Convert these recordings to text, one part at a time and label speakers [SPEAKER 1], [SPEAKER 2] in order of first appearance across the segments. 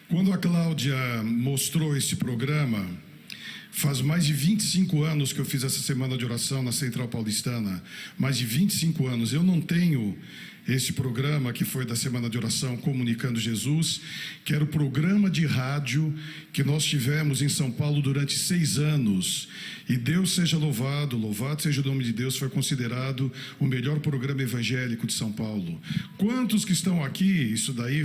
[SPEAKER 1] Quando a Cláudia mostrou esse programa, faz mais de 25 anos que eu fiz essa semana de oração na Central Paulistana. Mais de 25 anos. Eu não tenho esse programa que foi da semana de oração Comunicando Jesus, que era o programa de rádio que nós tivemos em São Paulo durante 6 anos. E Deus seja louvado, louvado seja o nome de Deus, foi considerado o melhor programa evangélico de São Paulo. Quantos que estão aqui, isso daí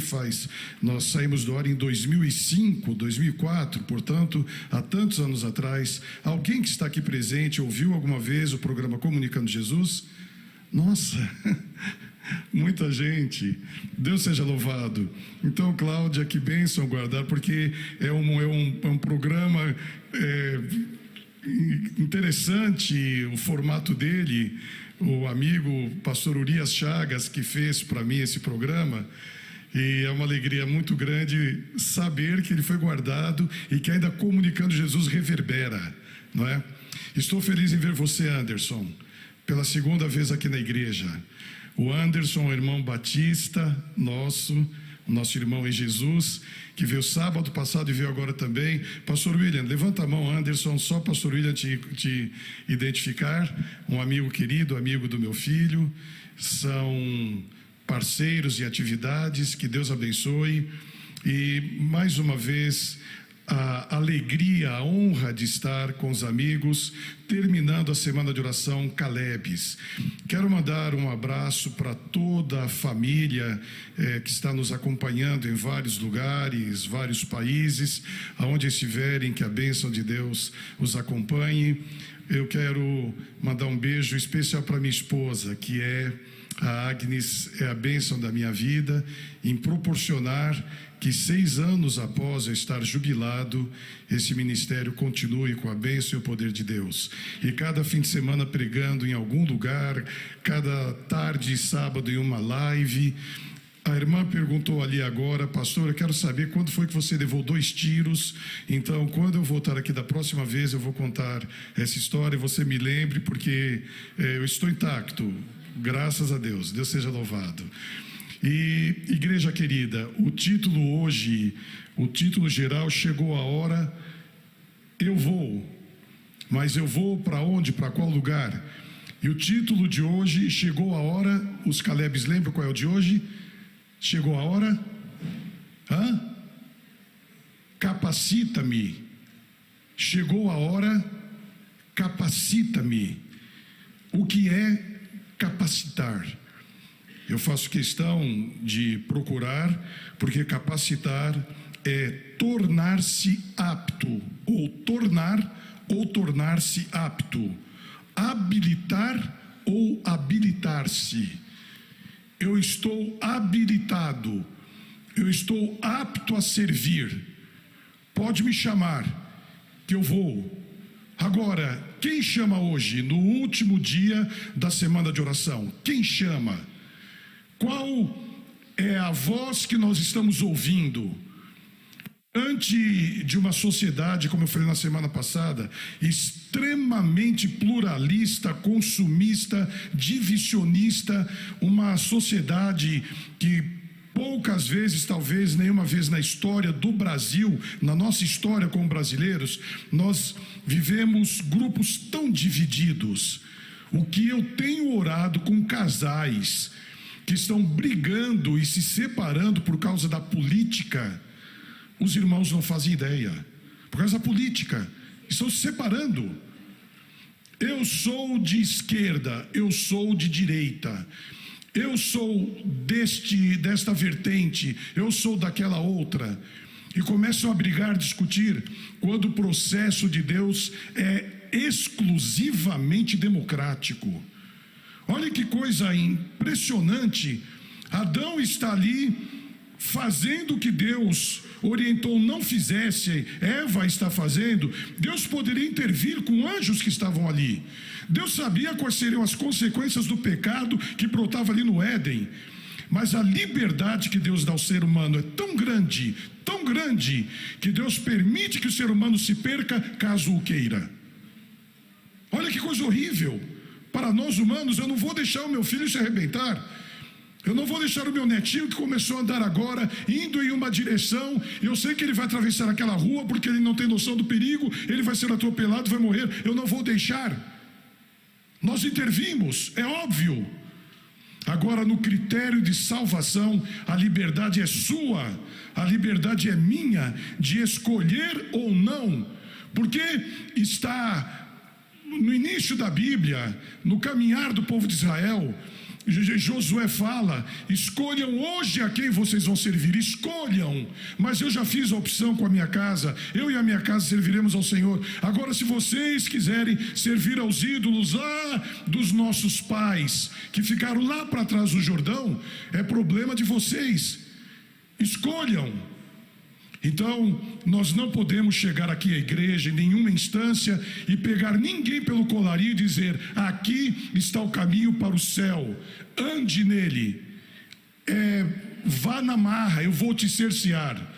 [SPEAKER 1] nós saímos do ar em 2005, 2004, portanto, há tantos anos atrás. Alguém que está aqui presente ouviu alguma vez o programa Comunicando Jesus? Nossa, muita gente. Deus seja louvado. Então, Cláudia, que bênção guardar, porque é um programa interessante, o formato dele. O amigo pastor Urias Chagas que fez para mim esse programa, e é uma alegria muito grande saber que ele foi guardado e que ainda Comunicando Jesus reverbera, não é? Estou feliz em ver você, Anderson, pela segunda vez aqui na igreja. O Anderson, o irmão Batista, nosso irmão em Jesus, que veio sábado passado e veio agora também. Pastor William, levanta a mão, Anderson, só Pastor William te identificar. Um amigo querido, amigo do meu filho. São parceiros em atividades, que Deus abençoe. E mais uma vez, a alegria, a honra de estar com os amigos, terminando a semana de oração Calebes. Quero mandar um abraço para toda a família que está nos acompanhando em vários lugares, vários países, aonde estiverem, que a bênção de Deus os acompanhe. Eu quero mandar um beijo especial para minha esposa, que a Agnes, é a bênção da minha vida, em proporcionar que 6 anos após eu estar jubilado, esse ministério continue com a bênção e o poder de Deus. E cada fim de semana pregando em algum lugar, cada tarde e sábado em uma live. A irmã perguntou ali agora: pastor, eu quero saber quando foi que você levou 2 tiros. Então, quando eu voltar aqui da próxima vez, eu vou contar essa história. Você me lembre, porque eu estou intacto, graças a Deus. Deus seja louvado. E, igreja querida, o título hoje, o título geral: chegou a hora, eu vou. Mas eu vou para onde? Para qual lugar? E o título de hoje: chegou a hora. Os Calebes lembram qual é o de hoje? Chegou a hora? Capacita-me. Chegou a hora, capacita-me. O que é capacitar? Eu faço questão de procurar, porque capacitar é tornar-se apto, ou tornar-se apto, habilitar ou habilitar-se. Eu estou habilitado, eu estou apto a servir. Pode me chamar, que eu vou. Agora, quem chama hoje, no último dia da semana de oração? Quem chama? Qual é a voz que nós estamos ouvindo? Diante de uma sociedade, como eu falei na semana passada, extremamente pluralista, consumista, divisionista, uma sociedade que poucas vezes, talvez nenhuma vez na história do Brasil, na nossa história como brasileiros, nós vivemos grupos tão divididos. O que eu tenho orado com casais que estão brigando e se separando por causa da política, os irmãos não fazem ideia. Por causa da política, estão se separando. Eu sou de esquerda, eu sou de direita, eu sou desta vertente, eu sou daquela outra. E começam a brigar, discutir, quando o processo de Deus é exclusivamente democrático. Olha que coisa impressionante. Adão está ali fazendo o que Deus orientou não fizesse, Eva está fazendo. Deus poderia intervir com anjos que estavam ali. Deus sabia quais seriam as consequências do pecado que brotava ali no Éden. Mas a liberdade que Deus dá ao ser humano é tão grande, que Deus permite que o ser humano se perca caso o queira. Olha que coisa horrível. Para nós humanos, eu não vou deixar o meu filho se arrebentar. Eu não vou deixar o meu netinho que começou a andar agora, indo em uma direção, eu sei que ele vai atravessar aquela rua porque ele não tem noção do perigo, ele vai ser atropelado, vai morrer, eu não vou deixar. Nós intervimos, é óbvio. Agora, no critério de salvação, a liberdade é sua, a liberdade é minha, de escolher ou não, porque está no início da Bíblia, no caminhar do povo de Israel, Josué fala: escolham hoje a quem vocês vão servir, escolham, mas eu já fiz a opção com a minha casa, eu e a minha casa serviremos ao Senhor. Agora, se vocês quiserem servir aos ídolos lá dos nossos pais, que ficaram lá para trás do Jordão, é problema de vocês, escolham. Então, nós não podemos chegar aqui à igreja, em nenhuma instância, e pegar ninguém pelo colarinho e dizer: aqui está o caminho para o céu, ande nele, vá na marra, eu vou te cercear.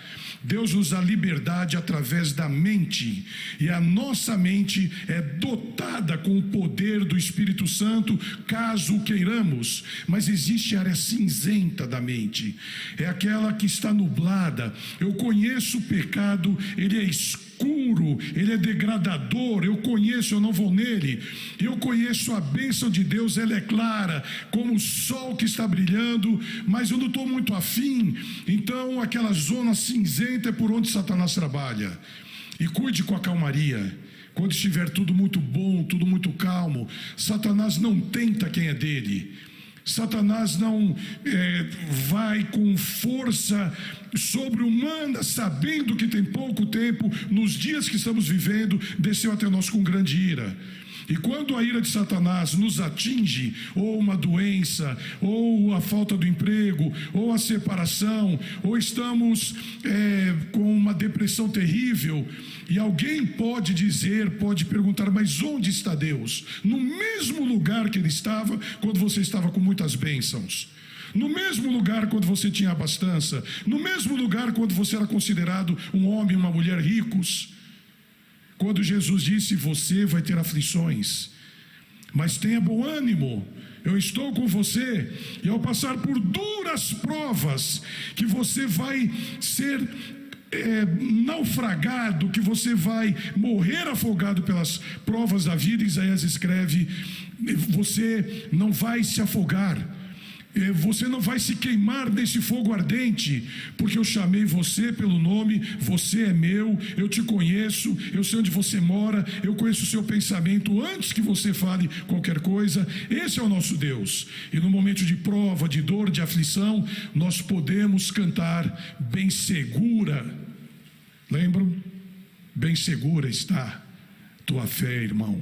[SPEAKER 1] Deus nos dá liberdade através da mente, e a nossa mente é dotada com o poder do Espírito Santo, caso o queiramos, mas existe a área cinzenta da mente, é aquela que está nublada. Eu conheço o pecado, ele é escuro, ele é degradador, eu conheço, eu não vou nele. Eu conheço a bênção de Deus, ela é clara, como o sol que está brilhando, mas eu não estou muito afim. Então aquela zona cinzenta é por onde Satanás trabalha. E cuide com a calmaria. Quando estiver tudo muito bom, tudo muito calmo, Satanás não tenta quem é dele. Satanás não vai com força sobre-humana, sabendo que tem pouco tempo, nos dias que estamos vivendo, desceu até nós com grande ira. E quando a ira de Satanás nos atinge, ou uma doença, ou a falta do emprego, ou a separação, ou estamos com uma depressão terrível, e alguém pode dizer, pode perguntar: mas onde está Deus? No mesmo lugar que ele estava quando você estava com muitas bênçãos, no mesmo lugar quando você tinha abastança, no mesmo lugar quando você era considerado um homem e uma mulher ricos. Quando Jesus disse: você vai ter aflições, mas tenha bom ânimo, eu estou com você. E ao passar por duras provas, que você vai ser naufragado, que você vai morrer afogado pelas provas da vida, Isaías escreve: você não vai se afogar, você não vai se queimar nesse fogo ardente, porque eu chamei você pelo nome, você é meu, eu te conheço, eu sei onde você mora, eu conheço o seu pensamento antes que você fale qualquer coisa. Esse é o nosso Deus. E no momento de prova, de dor, de aflição, nós podemos cantar: bem segura. Lembram? Bem segura está tua fé, irmão.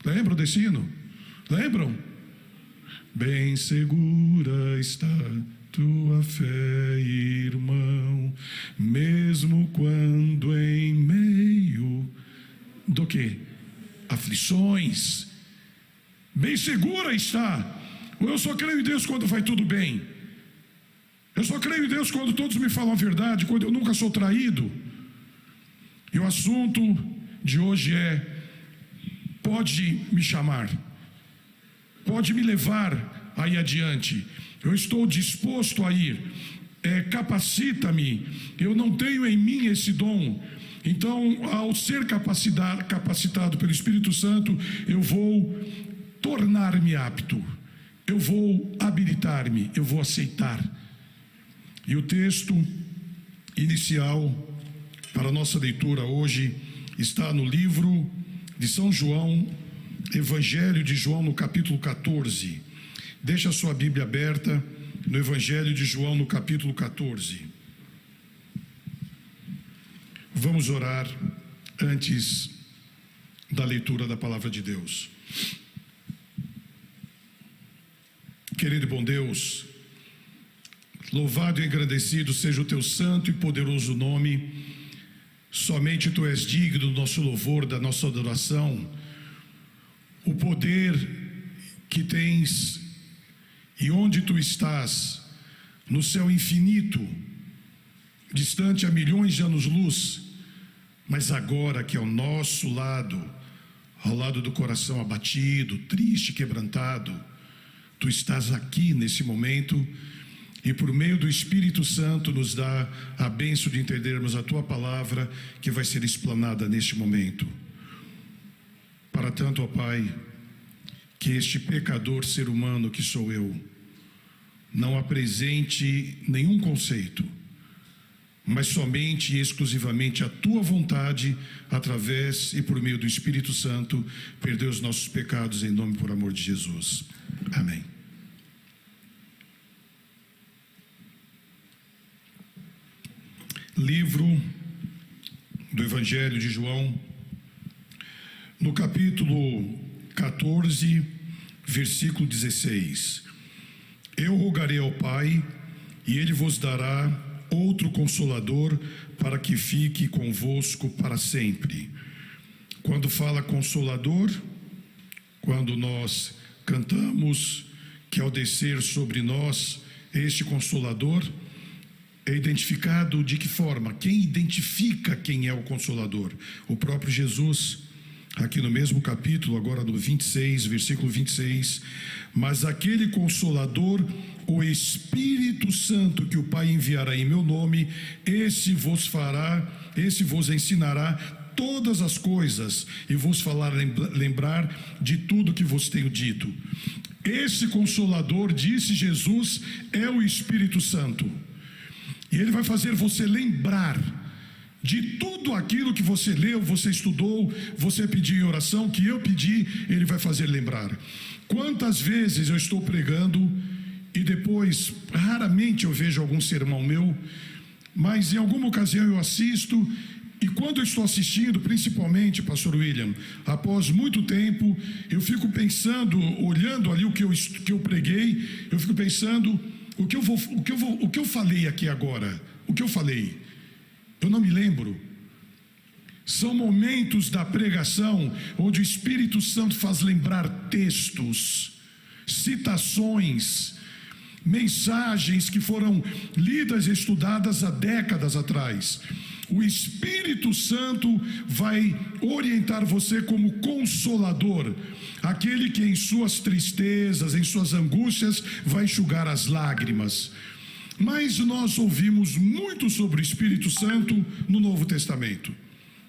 [SPEAKER 1] Lembram desse hino? Lembram? Bem segura está tua fé, irmão, mesmo quando em meio do que? Aflições. Bem segura está. Eu só creio em Deus quando vai tudo bem. Eu só creio em Deus quando todos me falam a verdade, quando eu nunca sou traído. E o assunto de hoje é: pode me chamar, pode me levar aí adiante, eu estou disposto a ir, capacita-me, eu não tenho em mim esse dom. Então, ao ser capacitado pelo Espírito Santo, eu vou tornar-me apto, eu vou habilitar-me, eu vou aceitar. E o texto inicial para a nossa leitura hoje está no livro de São João, Evangelho de João, no capítulo 14. Deixa a sua Bíblia aberta no Evangelho de João, no capítulo 14. Vamos orar antes da leitura da palavra de Deus. Querido e bom Deus, louvado e engrandecido seja o teu santo e poderoso nome. Somente tu és digno do nosso louvor, da nossa adoração. O poder que tens e onde tu estás, no céu infinito, distante a milhões de anos-luz, mas agora que ao nosso lado, ao lado do coração abatido, triste, quebrantado, tu estás aqui nesse momento, e por meio do Espírito Santo nos dá a bênção de entendermos a Tua palavra que vai ser explanada neste momento. Para tanto, ó Pai, que este pecador ser humano que sou eu, não apresente nenhum conceito, mas somente e exclusivamente a Tua vontade, através e por meio do Espírito Santo, perder os nossos pecados em nome e por amor de Jesus. Amém. Livro do Evangelho de João, no capítulo 14, versículo 16. Eu rogarei ao Pai, e Ele vos dará outro Consolador, para que fique convosco para sempre. Quando fala Consolador, quando nós cantamos que ao descer sobre nós este Consolador, é identificado de que forma? Quem identifica quem é o Consolador? O próprio Jesus, aqui no mesmo capítulo, agora no 26, versículo 26, mas aquele Consolador, o Espírito Santo que o Pai enviará em meu nome, esse vos ensinará todas as coisas e vos falar, lembrar de tudo que vos tenho dito. Esse Consolador, disse Jesus, é o Espírito Santo. E ele vai fazer você lembrar de tudo aquilo que você leu, você estudou, você pediu em oração, que eu pedi, ele vai fazer lembrar. Quantas vezes eu estou pregando e depois, raramente eu vejo algum sermão meu, mas em alguma ocasião eu assisto, e quando eu estou assistindo, principalmente, pastor William, após muito tempo, eu fico pensando, olhando ali o que eu preguei, eu fico pensando, o que eu falei aqui agora? O que eu falei? Eu não me lembro. São momentos da pregação onde o Espírito Santo faz lembrar textos, citações, mensagens que foram lidas e estudadas há décadas atrás. O Espírito Santo vai orientar você como consolador, aquele que em suas tristezas, em suas angústias, vai enxugar as lágrimas. Mas nós ouvimos muito sobre o Espírito Santo no Novo Testamento.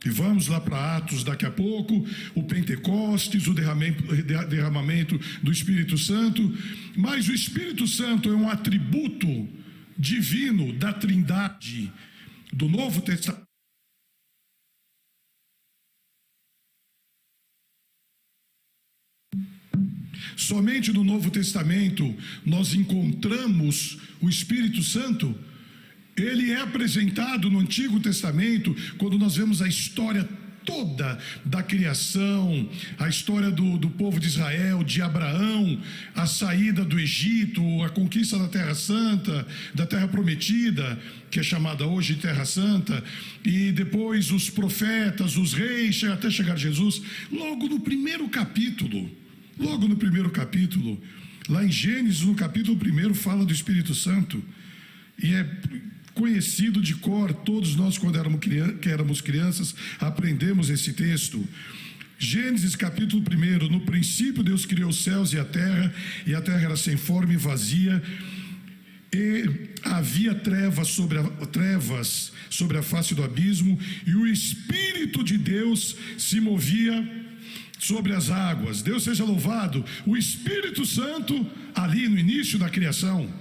[SPEAKER 1] E vamos lá para Atos daqui a pouco, o Pentecostes, o derramamento do Espírito Santo. Mas o Espírito Santo é um atributo divino da Trindade do Novo Testamento. Somente no Novo Testamento nós encontramos o Espírito Santo. Ele é apresentado no Antigo Testamento, quando nós vemos a história toda da criação, a história do povo de Israel, de Abraão, a saída do Egito, a conquista da Terra Santa, da Terra Prometida, que é chamada hoje de Terra Santa, e depois os profetas, os reis, até chegar Jesus. Logo no primeiro capítulo, lá em Gênesis, no capítulo 1, fala do Espírito Santo, e é conhecido de cor, todos nós quando éramos crianças, aprendemos esse texto. Gênesis capítulo 1, no princípio Deus criou os céus e a terra era sem forma e vazia, e havia trevas sobre a face do abismo, e o Espírito de Deus se movia sobre as águas. Deus seja louvado, o Espírito Santo ali no início da criação.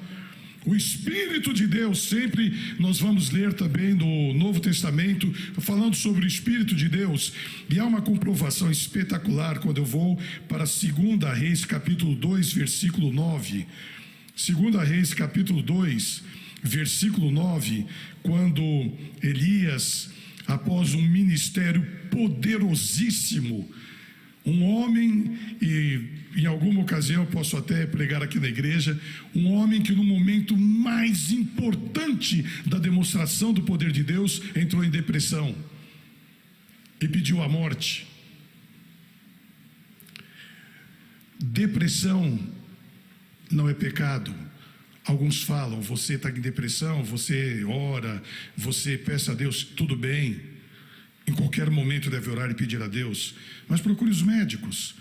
[SPEAKER 1] O Espírito de Deus, sempre nós vamos ler também no Novo Testamento, falando sobre o Espírito de Deus, e há uma comprovação espetacular quando eu vou para 2 Reis, capítulo 2, versículo 9. 2 Reis, capítulo 2, versículo 9, quando Elias, após um ministério poderosíssimo, um homem, e em alguma ocasião eu posso até pregar aqui na igreja, um homem que no momento mais importante da demonstração do poder de Deus, entrou em depressão e pediu a morte. Depressão não é pecado. Alguns falam, você está em depressão, você ora, você peça a Deus, tudo bem. Em qualquer momento deve orar e pedir a Deus, mas procure os médicos.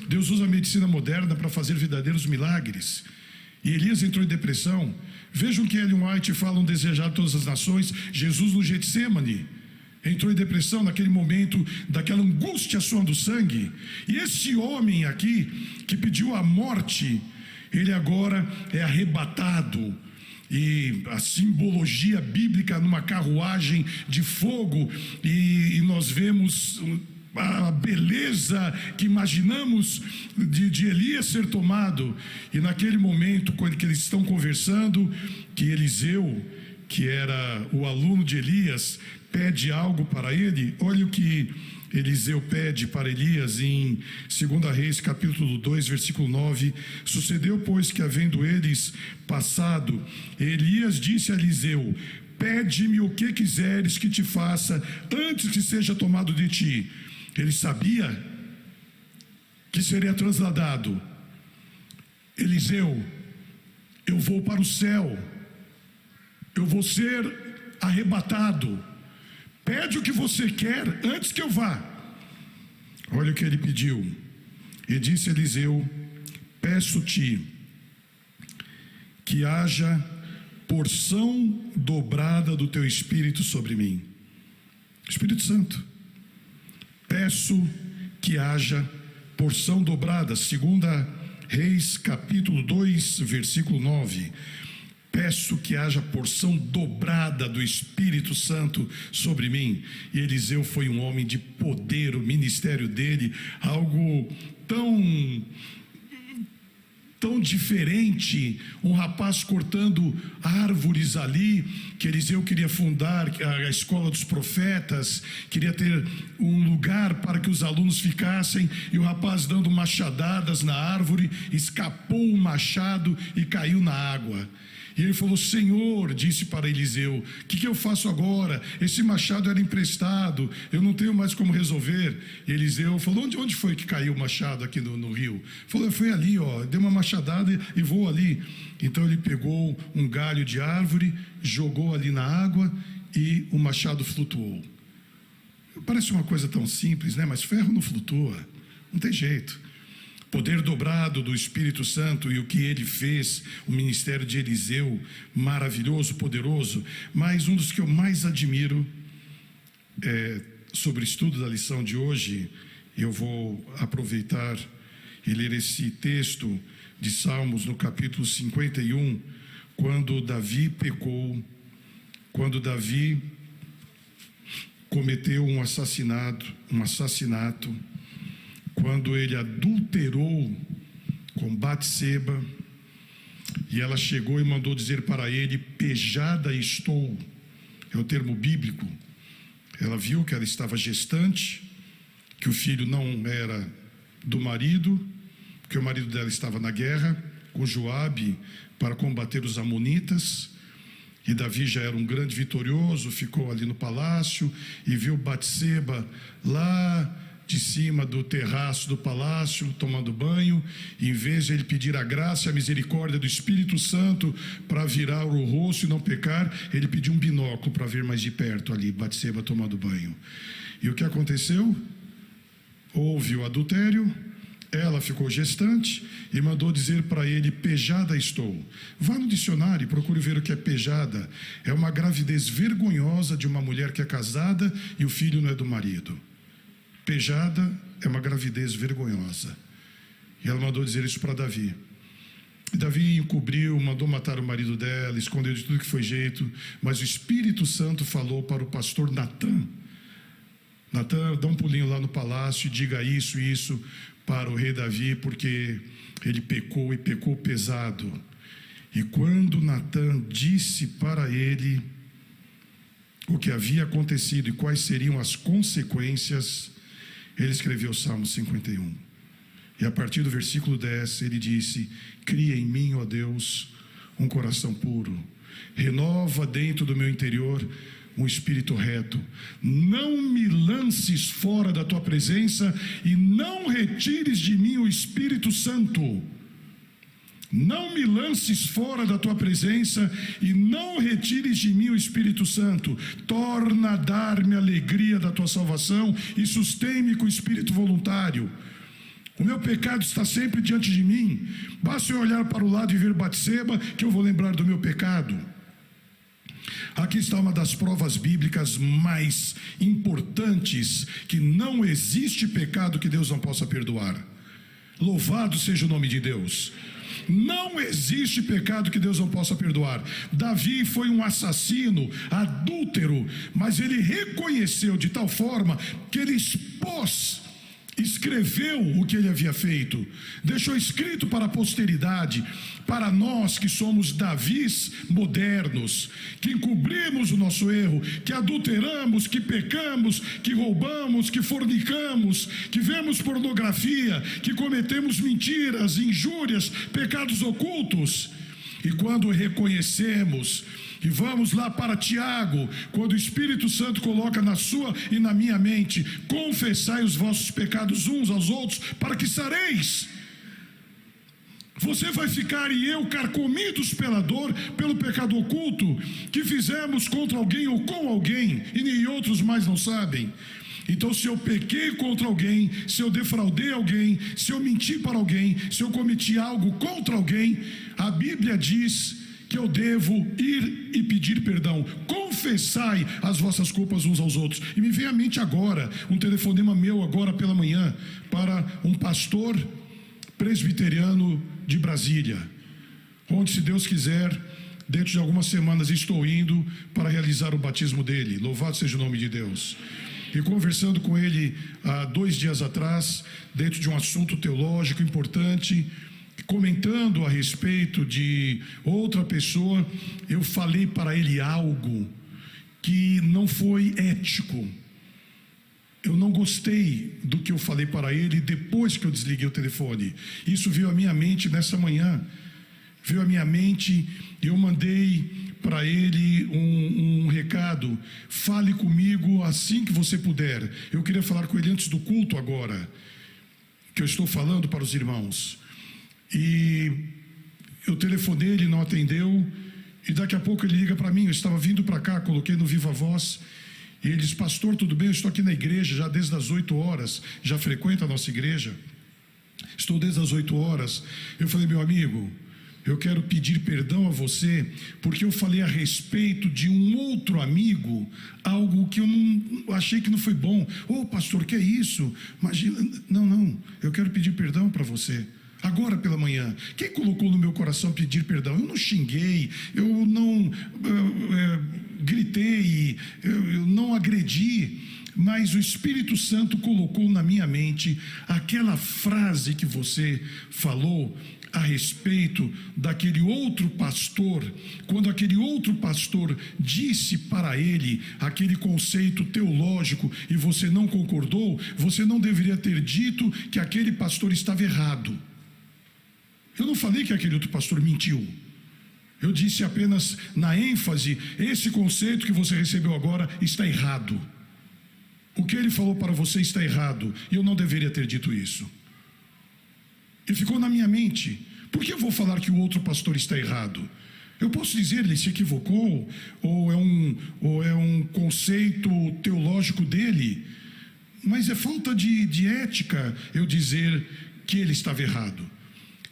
[SPEAKER 1] Deus usa a medicina moderna para fazer verdadeiros milagres. E Elias entrou em depressão. Vejam que Ellen White fala um desejado de todas as nações. Jesus no Getsemane entrou em depressão naquele momento daquela angústia suando sangue. E esse homem aqui que pediu a morte, ele agora é arrebatado. E a simbologia bíblica numa carruagem de fogo, e nós vemos a beleza que imaginamos de Elias ser tomado. E naquele momento, quando que eles estão conversando, que Eliseu, que era o aluno de Elias, pede algo para ele. Olha o que Eliseu pede para Elias em 2 Reis, capítulo 2, versículo 9. Sucedeu, pois, que havendo eles passado, Elias disse a Eliseu: pede-me o que quiseres que te faça antes que seja tomado de ti. Ele sabia que seria trasladado. Eliseu, eu vou para o céu, eu vou ser arrebatado. Pede o que você quer antes que eu vá. Olha o que ele pediu. E disse Eliseu: peço-te que haja porção dobrada do teu Espírito sobre mim. Espírito Santo. Peço que haja porção dobrada. 2 Reis, capítulo 2, versículo 9. Peço que haja porção dobrada do Espírito Santo sobre mim. E Eliseu foi um homem de poder, o ministério dele, algo tão diferente, um rapaz cortando árvores ali, que Eliseu queria fundar a escola dos profetas, queria ter um lugar para que os alunos ficassem, e o rapaz dando machadadas na árvore, escapou o machado e caiu na água. E ele falou: Senhor, disse para Eliseu, o que eu faço agora? Esse machado era emprestado, eu não tenho mais como resolver. E Eliseu falou: onde foi que caiu o machado aqui no rio? Falou: foi ali, deu uma machadada e voou ali. Então ele pegou um galho de árvore, jogou ali na água e o machado flutuou. Parece uma coisa tão simples, né? Mas ferro não flutua, não tem jeito. Poder dobrado do Espírito Santo, e o que ele fez, o ministério de Eliseu, maravilhoso, poderoso. Mas um dos que eu mais admiro sobre o estudo da lição de hoje, eu vou aproveitar e ler esse texto de Salmos no capítulo 51, quando Davi pecou, quando Davi cometeu um assassinato, quando ele adulterou com Batseba, e ela chegou e mandou dizer para ele: pejada estou, é o termo bíblico. Ela viu que ela estava gestante, que o filho não era do marido, que o marido dela estava na guerra com Joabe para combater os amonitas, e Davi já era um grande vitorioso, ficou ali no palácio e viu Batseba lá de cima do terraço do palácio, tomando banho. E em vez de ele pedir a graça e a misericórdia do Espírito Santo para virar o rosto e não pecar, ele pediu um binóculo para ver mais de perto ali, Batseba tomando banho. E o que aconteceu? Houve o adultério, ela ficou gestante e mandou dizer para ele: pejada estou. Vá no dicionário e procure ver o que é pejada. É uma gravidez vergonhosa de uma mulher que é casada e o filho não é do marido. Pejada é uma gravidez vergonhosa. E ela mandou dizer isso para Davi. E Davi encobriu, mandou matar o marido dela, escondeu de tudo que foi jeito. Mas o Espírito Santo falou para o pastor Natã: Natã, dá um pulinho lá no palácio e diga isso e isso para o rei Davi, porque ele pecou e pecou pesado. E quando Natã disse para ele o que havia acontecido e quais seriam as consequências, ele escreveu o Salmo 51. E a partir do versículo 10, ele disse: cria em mim, ó Deus, um coração puro. Renova dentro do meu interior um espírito reto. Não me lances fora da tua presença e não retires de mim o Espírito Santo. Não me lances fora da tua presença e não retires de mim o Espírito Santo. Torna a dar-me a alegria da tua salvação e sustém-me com espírito voluntário. O meu pecado está sempre diante de mim. Basta eu olhar para o lado e ver Batseba, que eu vou lembrar do meu pecado. Aqui está uma das provas bíblicas mais importantes, que não existe pecado que Deus não possa perdoar. Louvado seja o nome de Deus. Não existe pecado que Deus não possa perdoar. Davi foi um assassino, adúltero, mas ele reconheceu de tal forma que ele escreveu o que ele havia feito, deixou escrito para a posteridade, para nós que somos Davis modernos, que encobrimos o nosso erro, que adulteramos, que pecamos, que roubamos, que fornicamos, que vemos pornografia, que cometemos mentiras, injúrias, pecados ocultos. E quando reconhecemos, e vamos lá para Tiago, quando o Espírito Santo coloca na sua e na minha mente: confessai os vossos pecados uns aos outros, para que sareis. Você vai ficar e eu carcomidos pela dor, pelo pecado oculto que fizemos contra alguém ou com alguém, e nem outros mais não sabem. Então, se eu pequei contra alguém, se eu defraudei alguém, se eu menti para alguém, se eu cometi algo contra alguém, a Bíblia diz que eu devo ir e pedir perdão. Confessai as vossas culpas uns aos outros. E me vem à mente agora um telefonema meu agora pela manhã para um pastor presbiteriano de Brasília, onde, se Deus quiser, dentro de algumas semanas estou indo para realizar o batismo dele. Louvado seja o nome de Deus. E conversando com ele há 2 dias atrás, dentro de um assunto teológico importante, comentando a respeito de outra pessoa, eu falei para ele algo que não foi ético. Eu não gostei do que eu falei para ele depois que eu desliguei o telefone. Isso veio à minha mente nessa manhã. Veio à minha mente e eu mandei para ele um recado: fale comigo assim que você puder. Eu queria falar com ele antes do culto agora, que eu estou falando para os irmãos. E eu telefonei, ele não atendeu, e daqui a pouco ele liga para mim. Eu estava vindo para cá, coloquei no Viva Voz, e ele diz: pastor, tudo bem? Eu estou aqui na igreja já desde as 8 horas, já frequento a nossa igreja, estou desde as 8 horas. Eu falei: meu amigo, eu quero pedir perdão a você, porque eu falei a respeito de um outro amigo, algo que eu não achei que não foi bom. Ô pastor, que é isso? Imagina. Não, eu quero pedir perdão para você. Agora pela manhã, quem colocou no meu coração pedir perdão? Eu não xinguei, eu não gritei, eu não agredi, mas o Espírito Santo colocou na minha mente aquela frase que você falou a respeito daquele outro pastor. Quando aquele outro pastor disse para ele aquele conceito teológico e você não concordou, você não deveria ter dito que aquele pastor estava errado. Eu não falei que aquele outro pastor mentiu. Eu disse apenas na ênfase: esse conceito que você recebeu agora está errado. O que ele falou para você está errado, e eu não deveria ter dito isso. E ficou na minha mente: por que eu vou falar que o outro pastor está errado? Eu posso dizer ele se equivocou, ou é um conceito teológico dele, mas é falta de ética eu dizer que ele estava errado.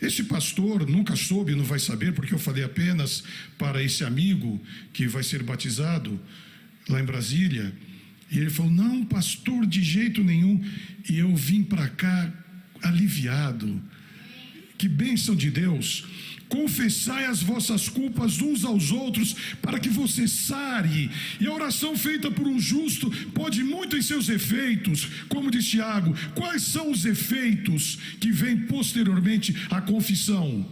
[SPEAKER 1] Esse pastor nunca soube, não vai saber, porque eu falei apenas para esse amigo que vai ser batizado lá em Brasília. E ele falou: não, pastor, de jeito nenhum. E eu vim para cá aliviado. Que bênção de Deus. Confessai as vossas culpas uns aos outros, para que você sare. E a oração feita por um justo pode muito em seus efeitos. Como diz Tiago, quais são os efeitos que vêm posteriormente à confissão?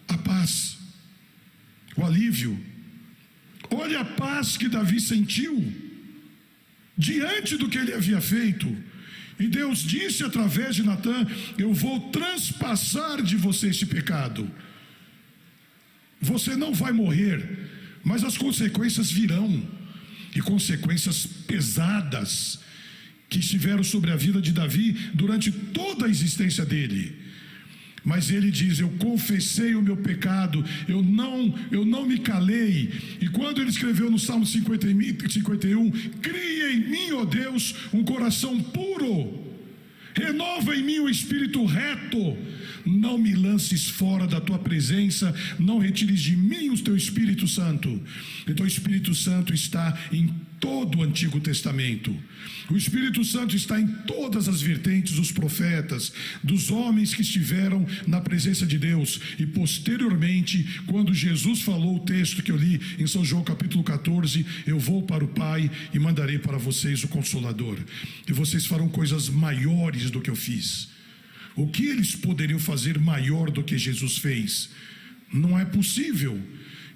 [SPEAKER 1] A paz, o alívio. Olha a paz que Davi sentiu diante do que ele havia feito. E Deus disse através de Natã: eu vou transpassar de você esse pecado. Você não vai morrer, mas as consequências virão, e consequências pesadas que estiveram sobre a vida de Davi durante toda a existência dele. Mas ele diz: eu confessei o meu pecado, eu não me calei. E quando ele escreveu no Salmo 51, cria em mim, ó Deus, um coração puro,
[SPEAKER 2] renova em mim o espírito reto. Não me lances fora da tua presença, não retires de mim o teu Espírito Santo. Então o Espírito Santo está em todo o Antigo Testamento. O Espírito Santo está em todas as vertentes dos profetas, dos homens que estiveram na presença de Deus. E posteriormente, quando Jesus falou o texto que eu li em São João capítulo 14, eu vou para o Pai e mandarei para vocês o Consolador, e vocês farão coisas maiores do que eu fiz. O que eles poderiam fazer maior do que Jesus fez? Não é possível.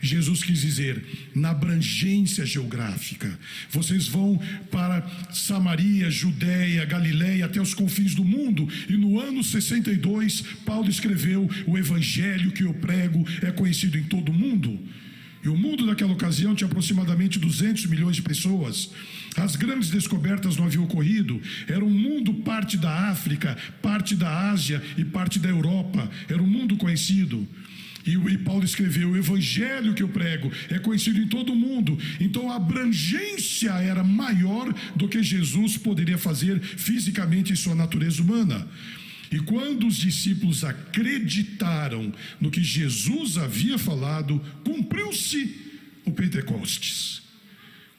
[SPEAKER 2] Jesus quis dizer, na abrangência geográfica, vocês vão para Samaria, Judéia, Galiléia, até os confins do mundo. E no ano 62, Paulo escreveu: o evangelho que eu prego é conhecido em todo o mundo. E o mundo naquela ocasião tinha aproximadamente 200 milhões de pessoas. As grandes descobertas não haviam ocorrido. Era um mundo parte da África, parte da Ásia e parte da Europa. Era um mundo conhecido. E Paulo escreveu: o evangelho que eu prego é conhecido em todo o mundo. Então a abrangência era maior do que Jesus poderia fazer fisicamente em sua natureza humana. E quando os discípulos acreditaram no que Jesus havia falado, cumpriu-se o Pentecostes.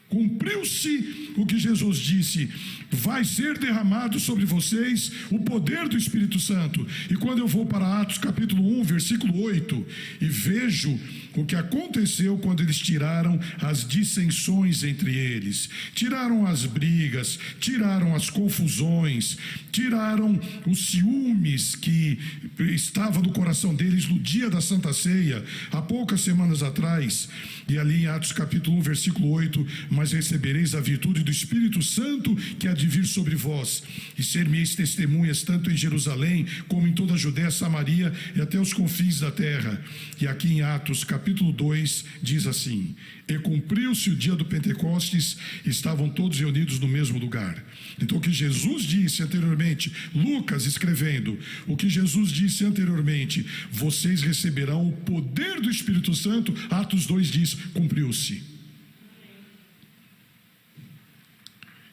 [SPEAKER 2] Cumpriu-se o que Jesus disse: vai ser derramado sobre vocês o poder do Espírito Santo. E quando eu vou para Atos capítulo 1, versículo 8, e vejo o que aconteceu quando eles tiraram as dissensões entre eles, tiraram as brigas, tiraram as confusões, tiraram os ciúmes que estava no coração deles no dia da Santa Ceia, há poucas semanas atrás. E ali em Atos capítulo 1, versículo 8, mas recebereis a virtude do Espírito Santo que há de vir sobre vós, e ser-me-eis testemunhas tanto em Jerusalém, como em toda a Judéia, Samaria e até os confins da terra. E aqui em Atos capítulo 2 diz assim: e cumpriu-se o dia do Pentecostes, estavam todos reunidos no mesmo lugar. Então o que Jesus disse anteriormente, Lucas escrevendo, o que Jesus disse anteriormente, vocês receberão o poder do Espírito Santo, Atos 2 diz, cumpriu-se.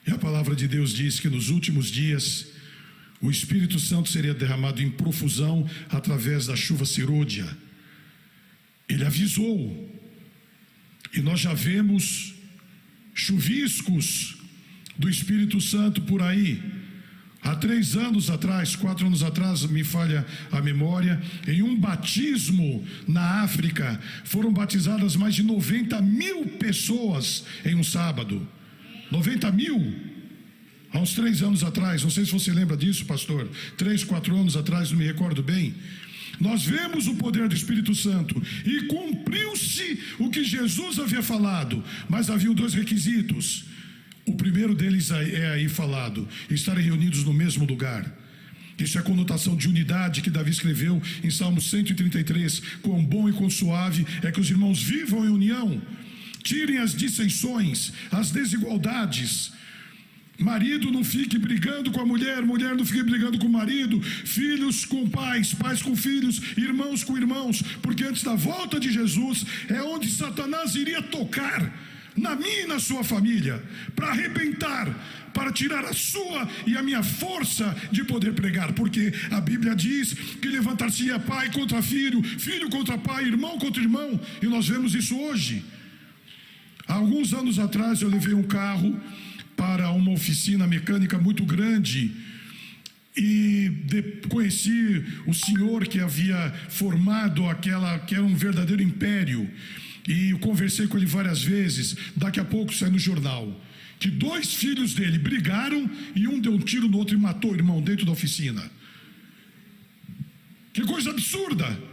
[SPEAKER 2] E a palavra de Deus diz que nos últimos dias o Espírito Santo seria derramado em profusão através da chuva serôdia. Ele avisou, e nós já vemos chuviscos do Espírito Santo por aí. Há 3 anos atrás, 4 anos atrás, me falha a memória, em um batismo na África, foram batizadas mais de 90 mil pessoas em um sábado. 90 mil? Há uns 3 anos atrás, não sei se você lembra disso, pastor, 3, 4 anos atrás, não me recordo bem. Nós vemos o poder do Espírito Santo, e cumpriu-se o que Jesus havia falado, mas havia 2 requisitos. O primeiro deles é aí falado: estarem reunidos no mesmo lugar. Isso é a conotação de unidade que Davi escreveu em Salmo 133, quão bom e quão suave é que os irmãos vivam em união, tirem as dissensões, as desigualdades. Marido não fique brigando com a mulher, mulher não fique brigando com o marido, filhos com pais, pais com filhos, irmãos com irmãos, porque antes da volta de Jesus é onde Satanás iria tocar na minha e na sua família, para arrebentar, para tirar a sua e a minha força de poder pregar, porque a Bíblia diz que levantar-se-ia pai contra filho, filho contra pai, irmão contra irmão, e nós vemos isso hoje. Há alguns anos atrás eu levei um carro para uma oficina mecânica muito grande, e conheci o senhor que havia formado aquela, que era um verdadeiro império, e eu conversei com ele várias vezes. Daqui a pouco sai no jornal que 2 filhos dele brigaram e um deu um tiro no outro e matou o irmão dentro da oficina. Que coisa absurda!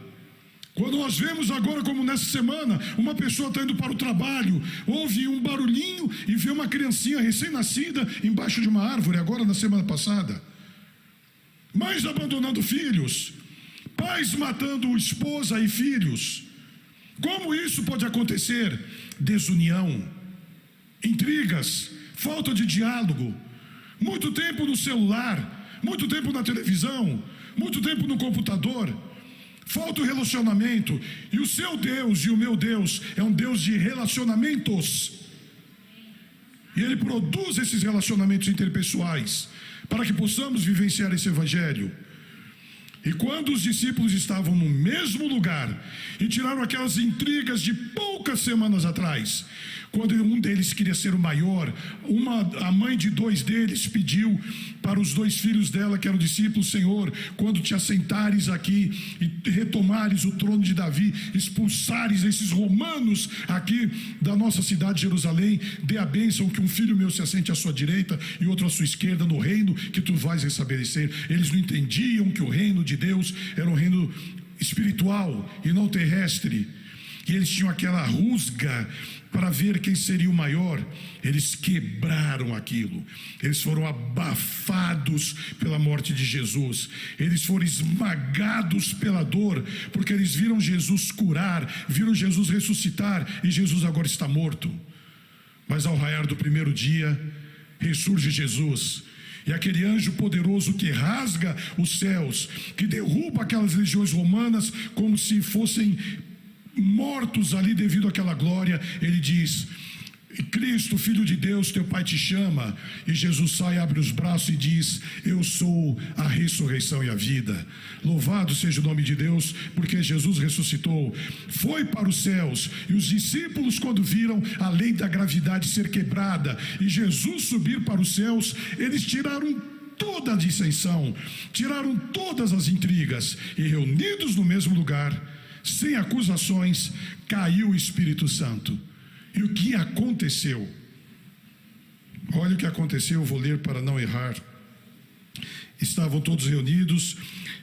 [SPEAKER 2] Quando nós vemos agora, como nessa semana, uma pessoa está indo para o trabalho, ouve um barulhinho e vê uma criancinha recém-nascida embaixo de uma árvore, agora na semana passada. Mães abandonando filhos, pais matando esposa e filhos. Como isso pode acontecer? Desunião, intrigas, falta de diálogo, muito tempo no celular, muito tempo na televisão, muito tempo no computador, falta o relacionamento. E o seu Deus e o meu Deus é um Deus de relacionamentos, e Ele produz esses relacionamentos interpessoais. para que possamos vivenciar esse evangelho. E quando os discípulos estavam no mesmo lugar e tiraram aquelas intrigas de poucas semanas atrás, quando um deles queria ser o maior, a mãe de 2 deles pediu para os 2 filhos dela, que eram discípulos: Senhor, quando te assentares aqui e retomares o trono de Davi, expulsares esses romanos aqui da nossa cidade de Jerusalém, dê a bênção que um filho meu se assente à sua direita e outro à sua esquerda no reino que tu vais estabelecer. Eles não entendiam que o reino de Deus era um reino espiritual e não terrestre. E eles tinham aquela rusga para ver quem seria o maior. Eles quebraram aquilo. Eles foram abafados pela morte de Jesus. Eles foram esmagados pela dor, porque eles viram Jesus curar, viram Jesus ressuscitar, e Jesus agora está morto. Mas ao raiar do primeiro dia, ressurge Jesus. E aquele anjo poderoso que rasga os céus, que derruba aquelas legiões romanas como se fossem mortos ali devido àquela glória, ele diz: Cristo, Filho de Deus, teu Pai te chama. E Jesus sai, abre os braços e diz: eu sou a ressurreição e a vida. Louvado seja o nome de Deus, porque Jesus ressuscitou, foi para os céus. E os discípulos, quando viram a lei da gravidade ser quebrada e Jesus subir para os céus, eles tiraram toda a dissensão, tiraram todas as intrigas, e reunidos no mesmo lugar, sem acusações, caiu o Espírito Santo. E o que aconteceu? Olha o que aconteceu, eu vou ler para não errar. Estavam todos reunidos,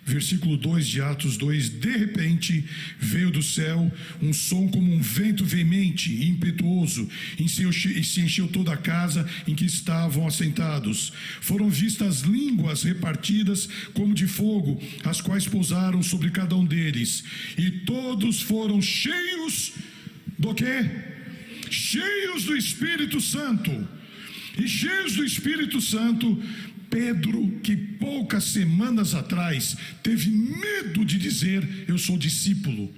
[SPEAKER 2] versículo 2 de Atos 2: de repente veio do céu um som como um vento veemente e impetuoso, e se encheu toda a casa em que estavam assentados. Foram vistas línguas repartidas como de fogo, as quais pousaram sobre cada um deles, e todos foram cheios do quê? Cheios do Espírito Santo. E cheios do Espírito Santo, Pedro, que poucas semanas atrás teve medo de dizer eu sou discípulo,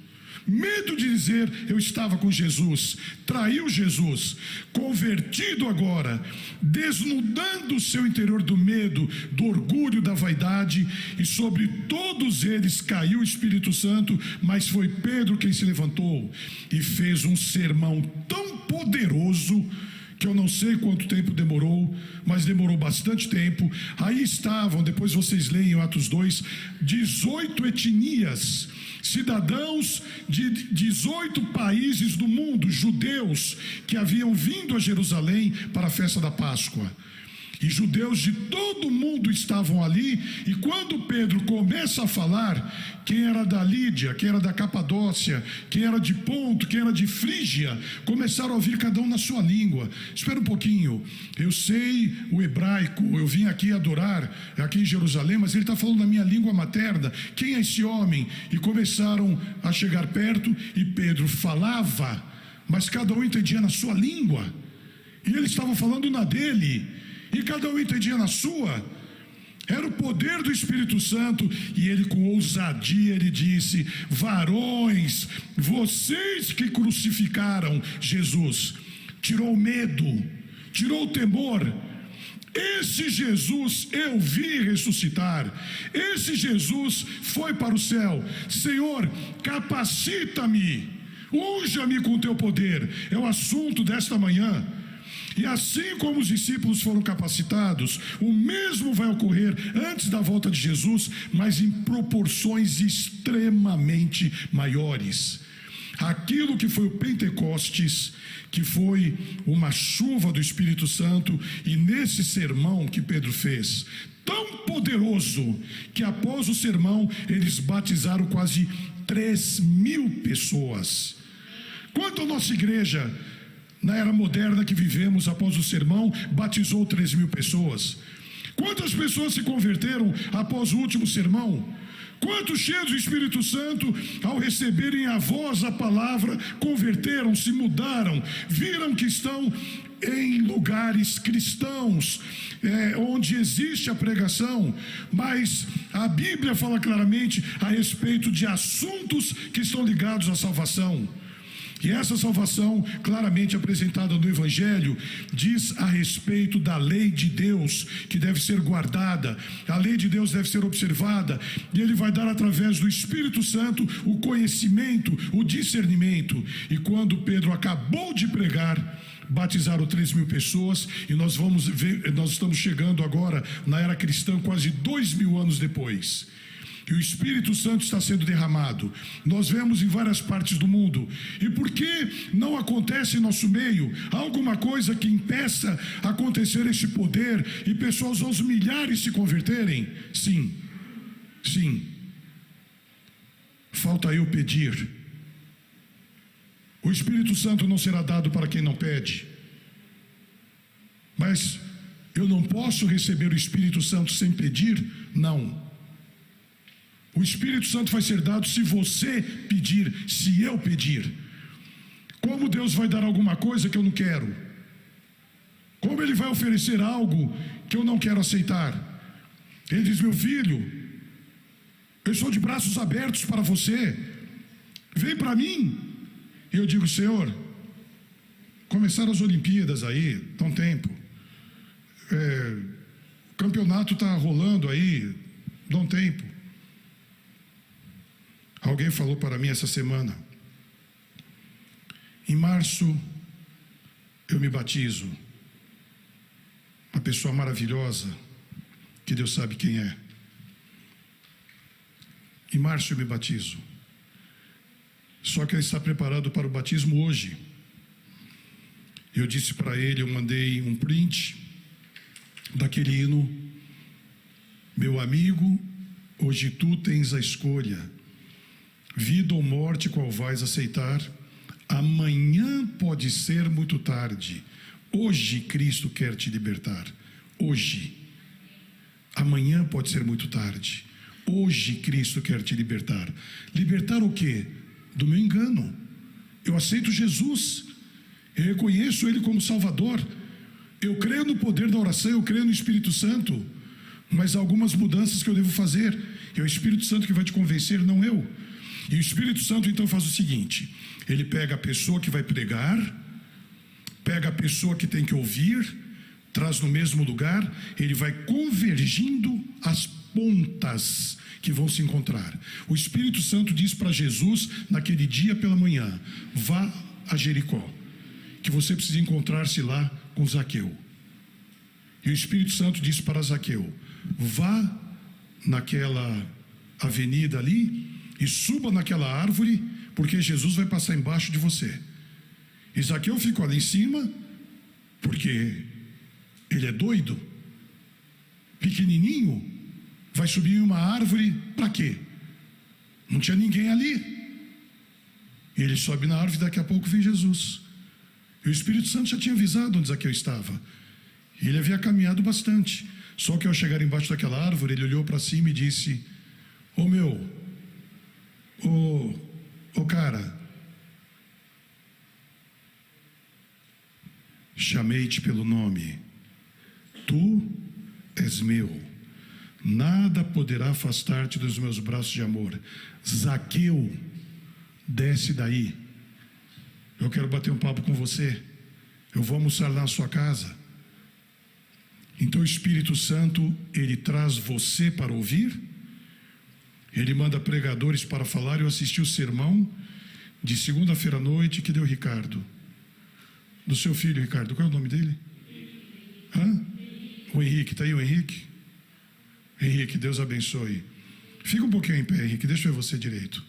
[SPEAKER 2] medo de dizer eu estava com Jesus, traiu Jesus, convertido agora, desnudando o seu interior do medo, do orgulho, da vaidade, e sobre todos eles caiu o Espírito Santo. Mas foi Pedro quem se levantou e fez um sermão tão poderoso que eu não sei quanto tempo demorou, mas demorou bastante tempo. Aí estavam, depois vocês leem em Atos 2, 18 etnias, cidadãos de 18 países do mundo, judeus, que haviam vindo a Jerusalém para a festa da Páscoa. E judeus de todo mundo estavam ali. E quando Pedro começa a falar, quem era da Lídia, quem era da Capadócia, quem era de Ponto, quem era de Frígia, começaram a ouvir cada um na sua língua. Espera um pouquinho, eu sei o hebraico, eu vim aqui adorar aqui em Jerusalém, mas ele está falando na minha língua materna. Quem é esse homem? E começaram a chegar perto, e Pedro falava, mas cada um entendia na sua língua, e ele estava falando na dele, e cada um entendia na sua. Era o poder do Espírito Santo. E ele, com ousadia, ele disse: varões, vocês que crucificaram Jesus, tirou o medo, tirou o temor. Esse Jesus eu vi ressuscitar, esse Jesus foi para o céu. Senhor, capacita-me, unja-me com o teu poder. É o assunto desta manhã. E assim como os discípulos foram capacitados, o mesmo vai ocorrer antes da volta de Jesus, mas em proporções extremamente maiores. Aquilo que foi o Pentecostes, que foi uma chuva do Espírito Santo, e nesse sermão que Pedro fez, tão poderoso, que após o sermão eles batizaram quase 3.000 pessoas. Quanto à nossa igreja, na era moderna que vivemos, após o sermão, batizou 3.000 pessoas. Quantas pessoas se converteram após o último sermão? Quantos cheios do Espírito Santo, ao receberem a voz, a palavra, converteram-se, mudaram, viram que estão em lugares cristãos, onde existe a pregação, mas a Bíblia fala claramente a respeito de assuntos que estão ligados à salvação. E essa salvação, claramente apresentada no Evangelho, diz a respeito da lei de Deus, que deve ser guardada, a lei de Deus deve ser observada, e Ele vai dar através do Espírito Santo o conhecimento, o discernimento. E quando Pedro acabou de pregar, batizaram 3.000 pessoas, e nós estamos chegando agora na era cristã quase 2.000 anos depois. E o Espírito Santo está sendo derramado. Nós vemos em várias partes do mundo. E por que não acontece em nosso meio alguma coisa que impeça acontecer esse poder e pessoas aos milhares se converterem? Sim. Falta eu pedir. O Espírito Santo não será dado para quem não pede. Mas eu não posso receber o Espírito Santo sem pedir? Não. O Espírito Santo vai ser dado se você pedir, se eu pedir. Como Deus vai dar alguma coisa que eu não quero? Como Ele vai oferecer algo que eu não quero aceitar? Ele diz: meu filho, eu estou de braços abertos para você, vem para mim. E eu digo: Senhor, começaram as Olimpíadas aí, dá um tempo, o campeonato está rolando aí, dá um tempo. Alguém falou para mim essa semana: em março eu me batizo. Uma pessoa maravilhosa, que Deus sabe quem é. Em março eu me batizo. Só que ele está preparado para o batismo hoje. Eu disse para ele, eu mandei um print daquele hino: meu amigo, hoje tu tens a escolha. Vida ou morte, qual vais aceitar? Amanhã pode ser muito tarde. Hoje Cristo quer te libertar. Hoje. Amanhã pode ser muito tarde. Hoje Cristo quer te libertar. Libertar o quê? Do meu engano. Eu aceito Jesus. Eu reconheço Ele como Salvador. Eu creio no poder da oração, eu creio no Espírito Santo. Mas há algumas mudanças que eu devo fazer. É o Espírito Santo que vai te convencer, não eu. E o Espírito Santo então faz o seguinte: ele pega a pessoa que vai pregar, pega a pessoa que tem que ouvir, traz no mesmo lugar, ele vai convergindo as pontas que vão se encontrar. O Espírito Santo diz para Jesus naquele dia pela manhã: vá a Jericó, que você precisa encontrar-se lá com Zaqueu. E o Espírito Santo diz para Zaqueu: vá naquela avenida ali e suba naquela árvore, porque Jesus vai passar embaixo de você. E Zaqueu ficou ali em cima, porque ele é doido, pequenininho, vai subir em uma árvore para quê? Não tinha ninguém ali. E ele sobe na árvore e daqui a pouco vem Jesus. E o Espírito Santo já tinha avisado onde Zaqueu estava. E ele havia caminhado bastante. Só que ao chegar embaixo daquela árvore, ele olhou para cima e disse: cara, chamei-te pelo nome, tu és meu, nada poderá afastar-te dos meus braços de amor. Zaqueu, desce daí, eu quero bater um papo com você, eu vou almoçar lá na sua casa. Então o Espírito Santo, ele traz você para ouvir, ele manda pregadores para falar. Eu assisti o sermão de segunda-feira à noite que deu Ricardo, do seu filho Ricardo. Qual é o nome dele? O Henrique, está aí o Henrique? Henrique, Deus abençoe. Fica um pouquinho em pé, Henrique, deixa eu ver você direito.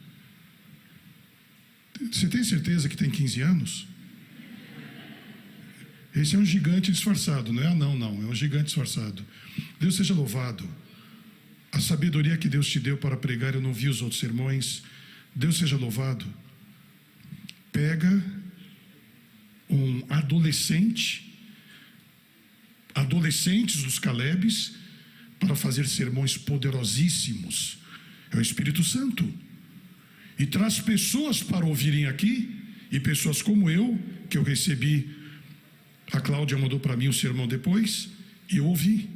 [SPEAKER 2] Você tem certeza que tem 15 anos? Esse é um gigante disfarçado, não é anão, não, é um gigante disfarçado. Deus seja louvado. A sabedoria que Deus te deu para pregar, eu não vi os outros sermões. Deus seja louvado. Pega um adolescentes dos Calebes, para fazer sermões poderosíssimos. É o Espírito Santo. E traz pessoas para ouvirem aqui, e pessoas como eu, que eu recebi. A Cláudia mandou para mim o sermão depois, e eu ouvi.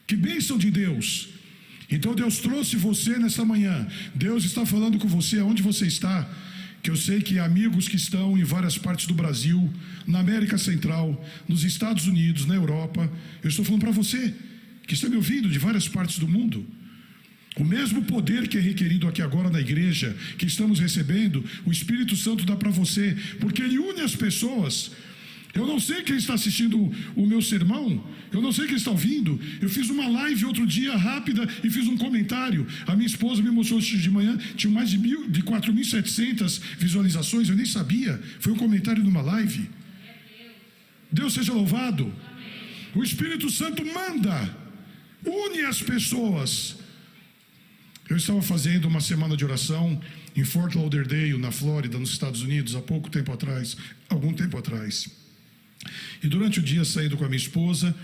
[SPEAKER 2] Que bênção de Deus! Então Deus trouxe você nessa manhã. Deus está falando com você aonde você está. que eu sei que amigos que estão em várias partes do Brasil, na América Central, nos Estados Unidos, na Europa, eu estou falando para você, que está me ouvindo de várias partes do mundo. O mesmo poder que é requerido aqui agora na igreja, que estamos recebendo, o Espírito Santo dá para você, porque ele une as pessoas. Eu não sei quem está assistindo o meu sermão, eu não sei quem está ouvindo. Eu fiz uma live outro dia rápida e fiz um comentário. A minha esposa me mostrou hoje de manhã, tinha mais de 4.700 visualizações, eu nem sabia. Foi um comentário numa live. Deus seja louvado. O Espírito Santo manda, une as pessoas. Eu estava fazendo uma semana de oração em Fort Lauderdale, na Flórida, nos Estados Unidos, há algum tempo atrás. E durante o dia, saindo com a minha esposa,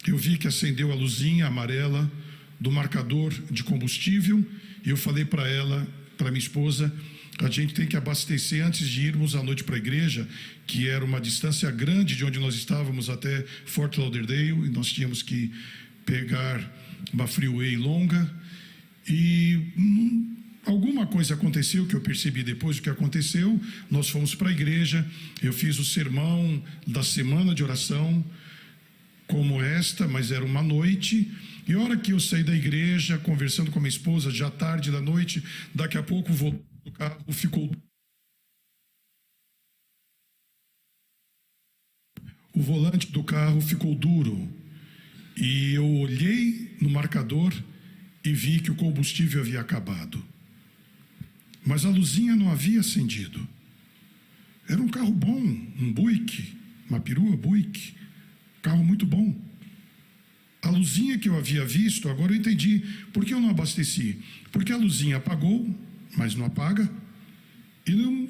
[SPEAKER 2] eu vi que acendeu a luzinha amarela do marcador de combustível, e eu falei para ela, para minha esposa, a gente tem que abastecer antes de irmos à noite para a igreja, que era uma distância grande de onde nós estávamos até Fort Lauderdale, e nós tínhamos que pegar uma freeway longa. E alguma coisa aconteceu, que eu percebi depois do que aconteceu. Nós fomos para a igreja, eu fiz o sermão da semana de oração, como esta, mas era uma noite. E a hora que eu saí da igreja, conversando com a minha esposa, já tarde da noite, daqui a pouco o volante do carro ficou... O volante do carro ficou duro. E eu olhei no marcador e vi que o combustível havia acabado. Mas a luzinha não havia acendido. Era um carro bom, um Buick, uma perua Buick, carro muito bom. A luzinha que eu havia visto, agora eu entendi por que eu não abasteci. Porque a luzinha apagou, mas não apaga, e não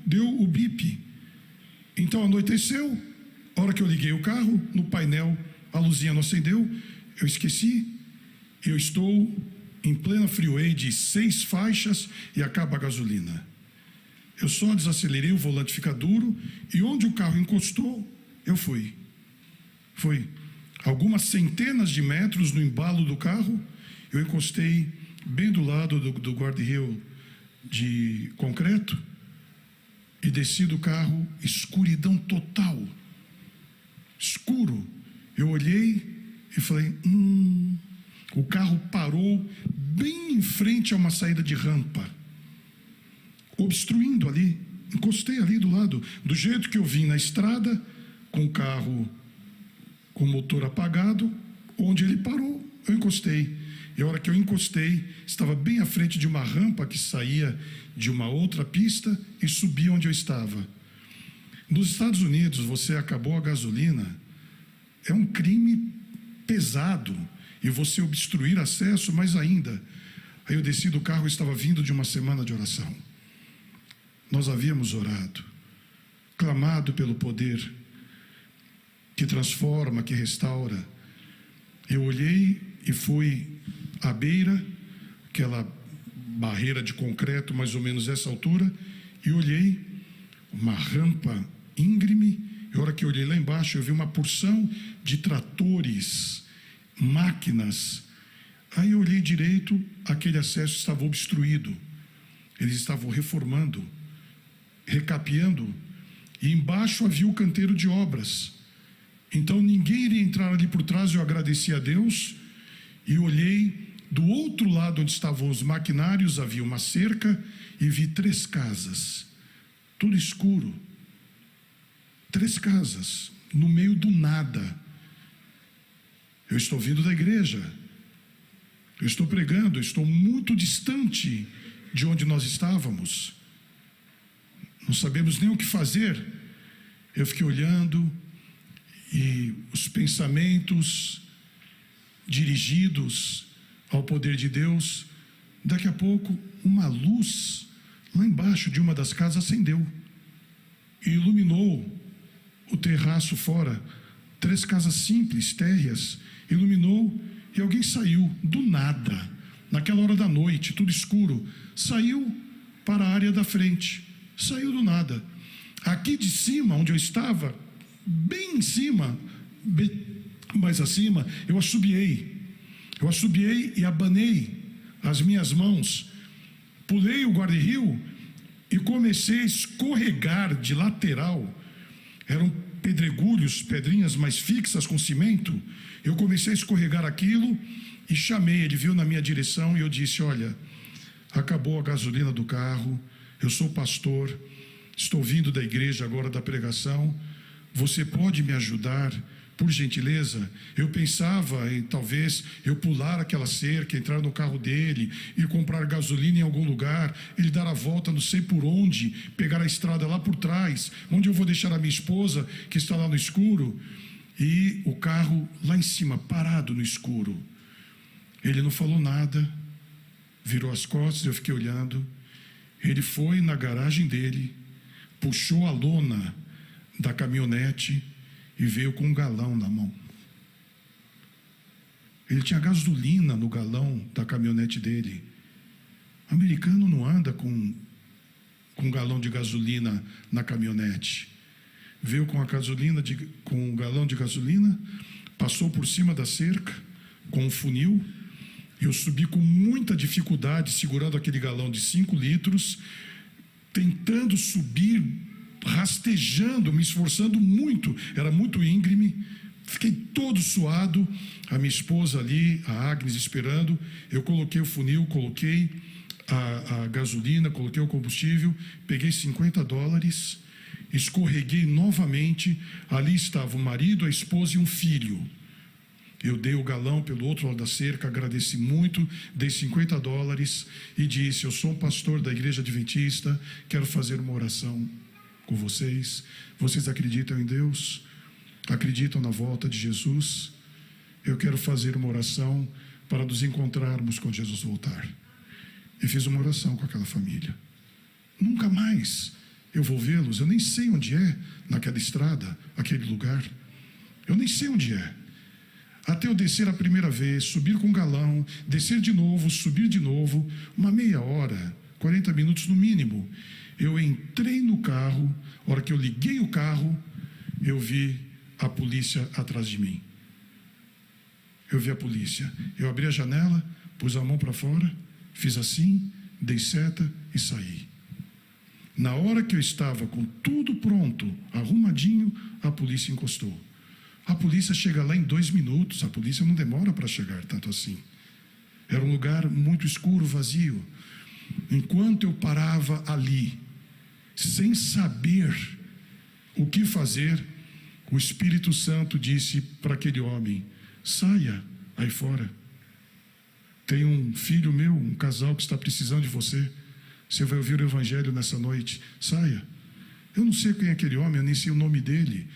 [SPEAKER 2] deu o bip. Então anoiteceu, a hora que eu liguei o carro, no painel, a luzinha não acendeu, eu esqueci. Eu estou em plena freeway de 6 faixas e acaba a gasolina. Eu só desacelerei, o volante fica duro, e onde o carro encostou, eu fui. Foi algumas centenas de metros no embalo do carro, eu encostei bem do lado do guarda-reio de concreto e desci do carro, escuridão total, escuro. Eu olhei e falei, O carro parou bem em frente a uma saída de rampa, obstruindo ali. Encostei ali do lado, do jeito que eu vim na estrada, com o carro com o motor apagado, onde ele parou, eu encostei. E a hora que eu encostei, estava bem à frente de uma rampa que saía de uma outra pista e subia onde eu estava. Nos Estados Unidos, você acabou a gasolina, é um crime pesado. E você obstruir acesso, mais ainda. Aí eu desci do carro, eu estava vindo de uma semana de oração. Nós havíamos orado, clamado pelo poder que transforma, que restaura. Eu olhei e fui à beira, aquela barreira de concreto, mais ou menos essa altura, e olhei uma rampa íngreme, e a hora que eu olhei lá embaixo, eu vi uma porção de tratores, máquinas. Aí eu olhei direito, aquele acesso estava obstruído. Eles estavam reformando, recapeando, e embaixo havia o canteiro de obras. Então ninguém iria entrar ali por trás. Eu agradeci a Deus e olhei do outro lado onde estavam os maquinários, havia uma cerca, e vi 3 casas, tudo escuro. 3 casas, no meio do nada. Eu estou vindo da igreja, eu estou pregando, eu estou muito distante de onde nós estávamos. Não sabemos nem o que fazer. Eu fiquei olhando e os pensamentos dirigidos ao poder de Deus. Daqui a pouco, uma luz lá embaixo de uma das casas acendeu e iluminou o terraço fora. 3 casas simples, térreas, iluminou, e alguém saiu do nada, naquela hora da noite, tudo escuro, saiu para a área da frente, saiu do nada. Aqui de cima, onde eu estava, bem em cima, bem mais acima, eu assobiei e abanei as minhas mãos, pulei o guarda-rio e comecei a escorregar de lateral. Eram pedregulhos, pedrinhas mais fixas com cimento. Eu comecei a escorregar aquilo e chamei. Ele veio na minha direção e eu disse: olha, acabou a gasolina do carro, eu sou pastor, estou vindo da igreja agora da pregação, você pode me ajudar, por gentileza? Eu pensava em talvez eu pular aquela cerca, entrar no carro dele, ir comprar gasolina em algum lugar, ele dar a volta não sei por onde, pegar a estrada lá por trás, onde eu vou deixar a minha esposa que está lá no escuro, e o carro lá em cima, parado no escuro. Ele não falou nada, virou as costas, eu fiquei olhando. Ele foi na garagem dele, puxou a lona da caminhonete e veio com um galão na mão. Ele tinha gasolina no galão da caminhonete dele. O americano não anda com um galão de gasolina na caminhonete. Veio com com um galão de gasolina, passou por cima da cerca com um funil. Eu subi com muita dificuldade, segurando aquele galão de 5 litros, tentando subir, rastejando, me esforçando muito. Era muito íngreme, fiquei todo suado. A minha esposa ali, a Agnes, esperando. Eu coloquei o funil, coloquei a gasolina, coloquei o combustível, peguei $50, escorreguei novamente. Ali estava o marido, a esposa e um filho. Eu dei o galão pelo outro lado da cerca, agradeci muito, dei $50 e disse: eu sou um pastor da igreja adventista, quero fazer uma oração com vocês. Vocês acreditam em Deus? Acreditam na volta de Jesus? Eu quero fazer uma oração para nos encontrarmos quando Jesus voltar. E fiz uma oração com aquela família. Nunca mais eu vou vê-los. Eu nem sei onde é naquela estrada, aquele lugar. Eu nem sei onde é. Até eu descer a primeira vez, subir com um galão, descer de novo, subir de novo, uma meia hora, 40 minutos no mínimo. Eu entrei no carro, a hora que eu liguei o carro, eu vi a polícia atrás de mim. Eu vi a polícia. Eu abri a janela, pus a mão para fora, fiz assim, dei seta e saí. Na hora que eu estava com tudo pronto, arrumadinho, a polícia encostou. A polícia chega lá em 2 minutos, a polícia não demora para chegar tanto assim. Era um lugar muito escuro, vazio. Enquanto eu parava ali, sem saber o que fazer, o Espírito Santo disse para aquele homem: saia aí fora. Tem um filho meu, um casal que está precisando de você. Você vai ouvir o evangelho nessa noite. Saia. Eu não sei quem é aquele homem, eu nem sei o nome dele.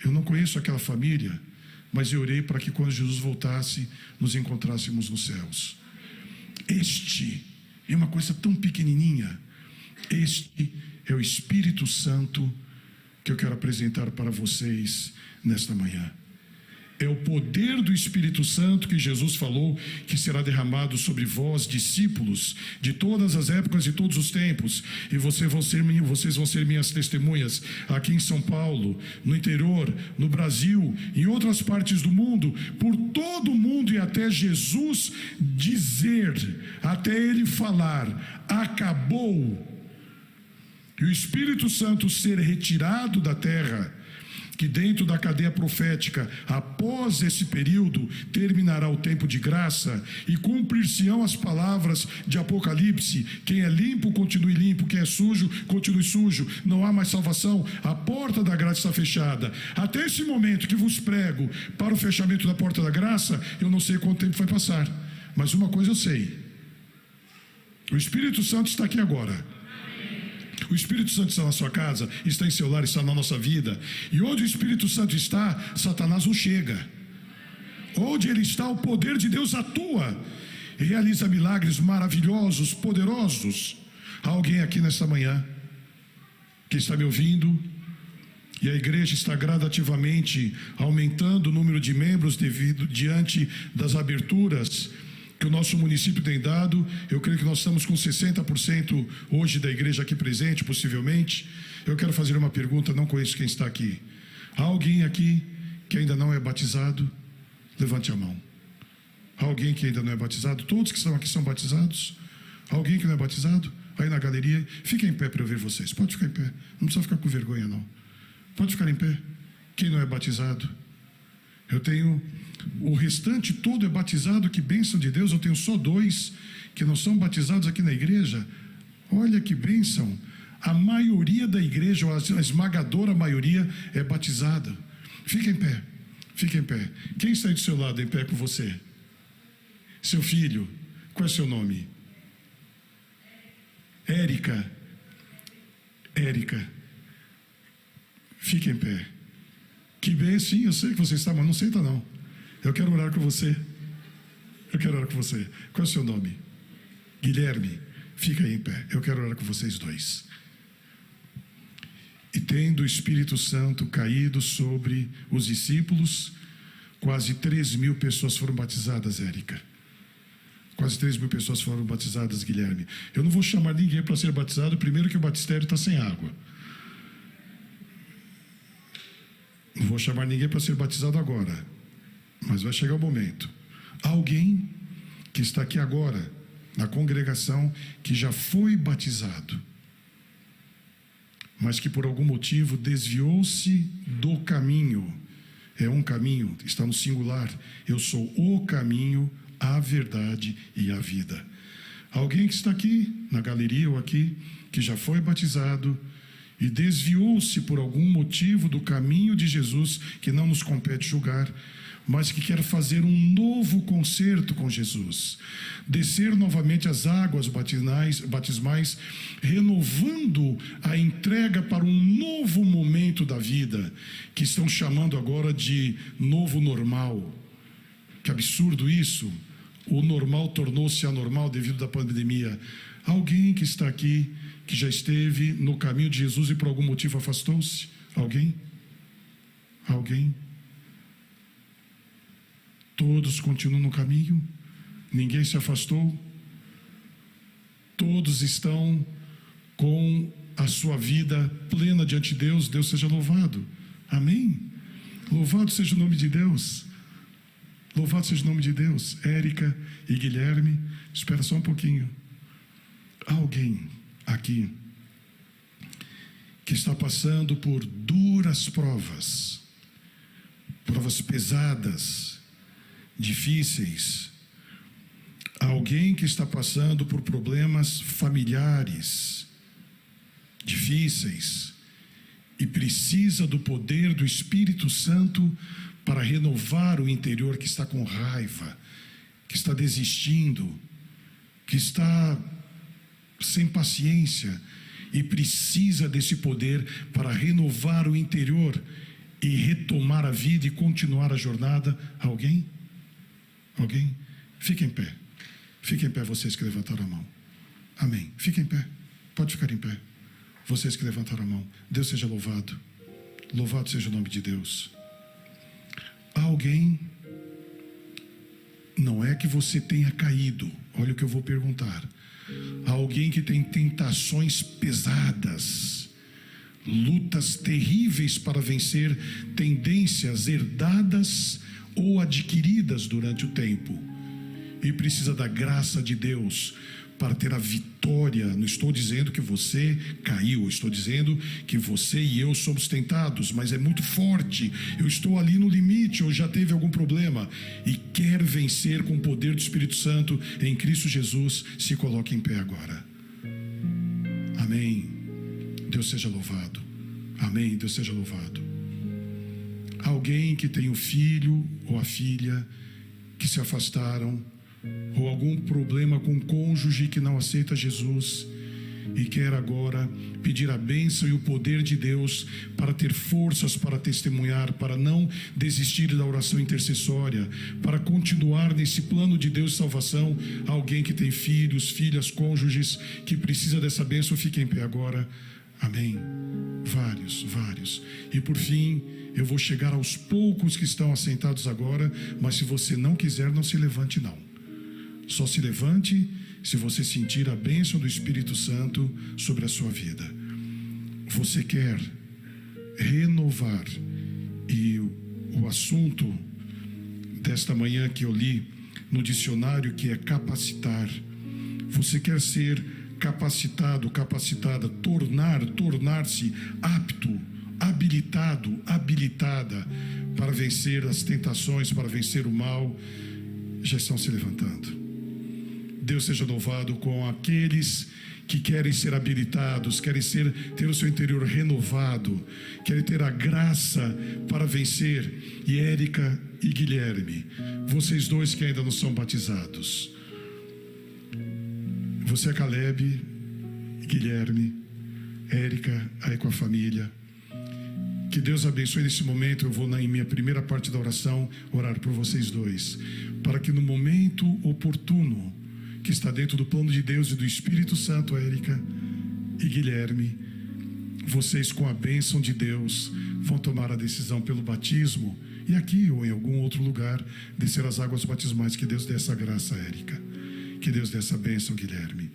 [SPEAKER 2] Eu não conheço aquela família, mas eu orei para que quando Jesus voltasse, nos encontrássemos nos céus. Este é uma coisa tão pequenininha. Este é o Espírito Santo que eu quero apresentar para vocês nesta manhã. É o poder do Espírito Santo que Jesus falou que será derramado sobre vós, discípulos, de todas as épocas e todos os tempos. E vocês vão ser minhas testemunhas aqui em São Paulo, no interior, no Brasil, em outras partes do mundo, por todo o mundo, e até Jesus dizer, até Ele falar: acabou. E o Espírito Santo ser retirado da terra, que dentro da cadeia profética, após esse período, terminará o tempo de graça e cumprir-se-ão as palavras de Apocalipse: quem é limpo, continue limpo, quem é sujo, continue sujo, não há mais salvação, a porta da graça está fechada. Até esse momento que vos prego para o fechamento da porta da graça, eu não sei quanto tempo vai passar, mas uma coisa eu sei: o Espírito Santo está aqui agora. O Espírito Santo está na sua casa, está em seu lar, está na nossa vida. E onde o Espírito Santo está, Satanás não chega. Onde ele está, o poder de Deus atua e realiza milagres maravilhosos, poderosos. Há alguém aqui nesta manhã que está me ouvindo, e a igreja está gradativamente aumentando o número de membros diante das aberturas que o nosso município tem dado. Eu creio que nós estamos com 60% hoje da igreja aqui presente, possivelmente. Eu quero fazer uma pergunta, não conheço quem está aqui. Há alguém aqui que ainda não é batizado? Levante a mão. Há alguém que ainda não é batizado? Todos que estão aqui são batizados? Há alguém que não é batizado? aí na galeria. Fiquem em pé para eu ver vocês. Pode ficar em pé. Não precisa ficar com vergonha, não. Pode ficar em pé. Quem não é batizado? Eu tenho... O restante todo é batizado, que bênção de Deus. Eu tenho só 2 que não são batizados aqui na igreja. Olha que bênção. A maioria da igreja, a esmagadora maioria, é batizada. Fica em pé. Fica em pé. Quem está aí do seu lado em pé com você? Seu filho. Qual é seu nome? Érica. Érica. Fique em pé. Que bem, sim, eu sei que você está, mas não senta não. Eu quero orar com você. Eu quero orar com você. Qual é o seu nome? Guilherme. Fica aí em pé. Eu quero orar com vocês 2. E tendo o Espírito Santo caído sobre os discípulos, quase 3.000 pessoas foram batizadas, Érica. Quase 3.000 pessoas foram batizadas, Guilherme. Eu não vou chamar ninguém para ser batizado, primeiro que o batistério está sem água. Não vou chamar ninguém para ser batizado agora, mas vai chegar o momento. Alguém que está aqui agora, na congregação, que já foi batizado, mas que por algum motivo desviou-se do caminho. É um caminho, está no singular. Eu sou o caminho, a verdade e a vida. Alguém que está aqui, na galeria ou aqui, que já foi batizado e desviou-se por algum motivo do caminho de Jesus, que não nos compete julgar, mas que quer fazer um novo concerto com Jesus, descer novamente as águas batismais, renovando a entrega para um novo momento da vida, que estão chamando agora de novo normal. Que absurdo isso! O normal tornou-se anormal devido à pandemia. Alguém que está aqui, que já esteve no caminho de Jesus e por algum motivo afastou-se? Alguém? Alguém? Todos continuam no caminho? Ninguém se afastou? Todos estão com a sua vida plena diante de Deus? Deus seja louvado. Amém? Louvado seja o nome de Deus. Louvado seja o nome de Deus. Érica e Guilherme, espera só um pouquinho. Alguém aqui que está passando por duras provas, provas pesadas, difíceis. Alguém que está passando por problemas familiares difíceis e precisa do poder do Espírito Santo para renovar o interior, que está com raiva, que está desistindo, que está sem paciência e precisa desse poder para renovar o interior e retomar a vida e continuar a jornada. Alguém? Alguém? Fiquem em pé. Fiquem em pé, vocês que levantaram a mão. Amém. Fiquem em pé. Pode ficar em pé. Vocês que levantaram a mão. Deus seja louvado. Louvado seja o nome de Deus. Alguém, não é que você tenha caído. Olha o que eu vou perguntar. Alguém que tem tentações pesadas, lutas terríveis para vencer, tendências herdadas ou adquiridas durante o tempo, e precisa da graça de Deus para ter a vitória. Não estou dizendo que você caiu, estou dizendo que você e eu somos tentados, mas é muito forte. Eu estou ali no limite, ou já teve algum problema e quer vencer com o poder do Espírito Santo em Cristo Jesus. Se coloque em pé agora. Amém. Deus seja louvado. Amém. Deus seja louvado. Alguém que tem o filho ou a filha que se afastaram, ou algum problema com o cônjuge que não aceita Jesus e quer agora pedir a bênção e o poder de Deus para ter forças para testemunhar, para não desistir da oração intercessória, para continuar nesse plano de Deus de salvação. Alguém que tem filhos, filhas, cônjuges que precisa dessa bênção, fique em pé agora. Amém. Vários. E por fim, eu vou chegar aos poucos que estão assentados agora, mas se você não quiser, não se levante não. Só se levante se você sentir a bênção do Espírito Santo sobre a sua vida. Você quer renovar, e o assunto desta manhã que eu li no dicionário, que é capacitar. Você quer ser capacitado, capacitada, tornar-se apto, habilitado, habilitada para vencer as tentações, para vencer o mal, já estão se levantando. Deus seja louvado com aqueles que querem ser habilitados, querem ter o seu interior renovado, querem ter a graça para vencer. E Érica e Guilherme, vocês dois que ainda não são batizados, você é Caleb, Guilherme, Érica, aí com a família, que Deus abençoe nesse momento. Eu vou em minha primeira parte da oração orar por vocês dois, para que no momento oportuno, que está dentro do plano de Deus e do Espírito Santo, Érica e Guilherme, vocês com a bênção de Deus vão tomar a decisão pelo batismo, e aqui ou em algum outro lugar descer as águas batismais. Que Deus dê essa graça, Érica, que Deus dê essa bênção, Guilherme.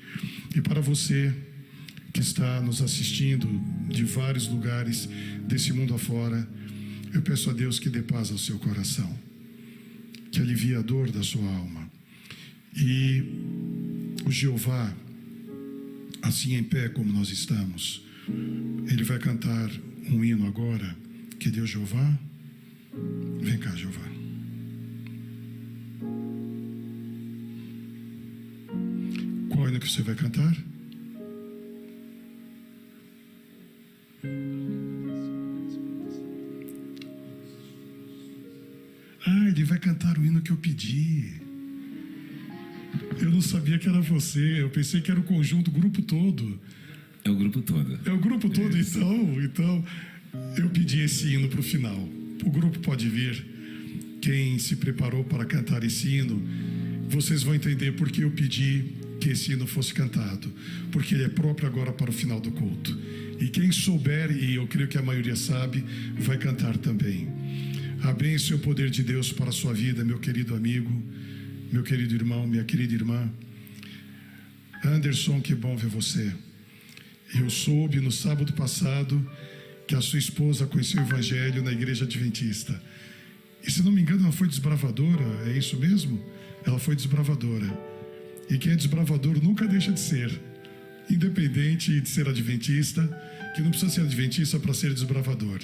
[SPEAKER 2] E para você que está nos assistindo de vários lugares desse mundo afora, eu peço a Deus que dê paz ao seu coração, que alivie a dor da sua alma. E o Jeová, assim em pé como nós estamos, ele vai cantar um hino agora. Que Deus, Jeová, vem cá, Jeová. Qual hino que você vai cantar? Ele vai cantar o hino que eu pedi. Eu não sabia que era você. Eu pensei que era o conjunto, o grupo todo.
[SPEAKER 3] É o grupo todo.
[SPEAKER 2] É o grupo todo, então eu pedi esse hino para o final. O grupo pode vir. Quem se preparou para cantar esse hino, vocês vão entender por que eu pedi que esse hino fosse cantado. Porque ele é próprio agora para o final do culto. E quem souber, e eu creio que a maioria sabe, vai cantar também. A bênção e o poder de Deus para a sua vida, meu querido amigo, meu querido irmão, minha querida irmã. Anderson, que bom ver você. Eu soube no sábado passado que a sua esposa conheceu o Evangelho na igreja adventista. E se não me engano, ela foi desbravadora, é isso mesmo? Ela foi desbravadora. E quem é desbravador nunca deixa de ser, independente de ser adventista, que não precisa ser adventista para ser desbravador.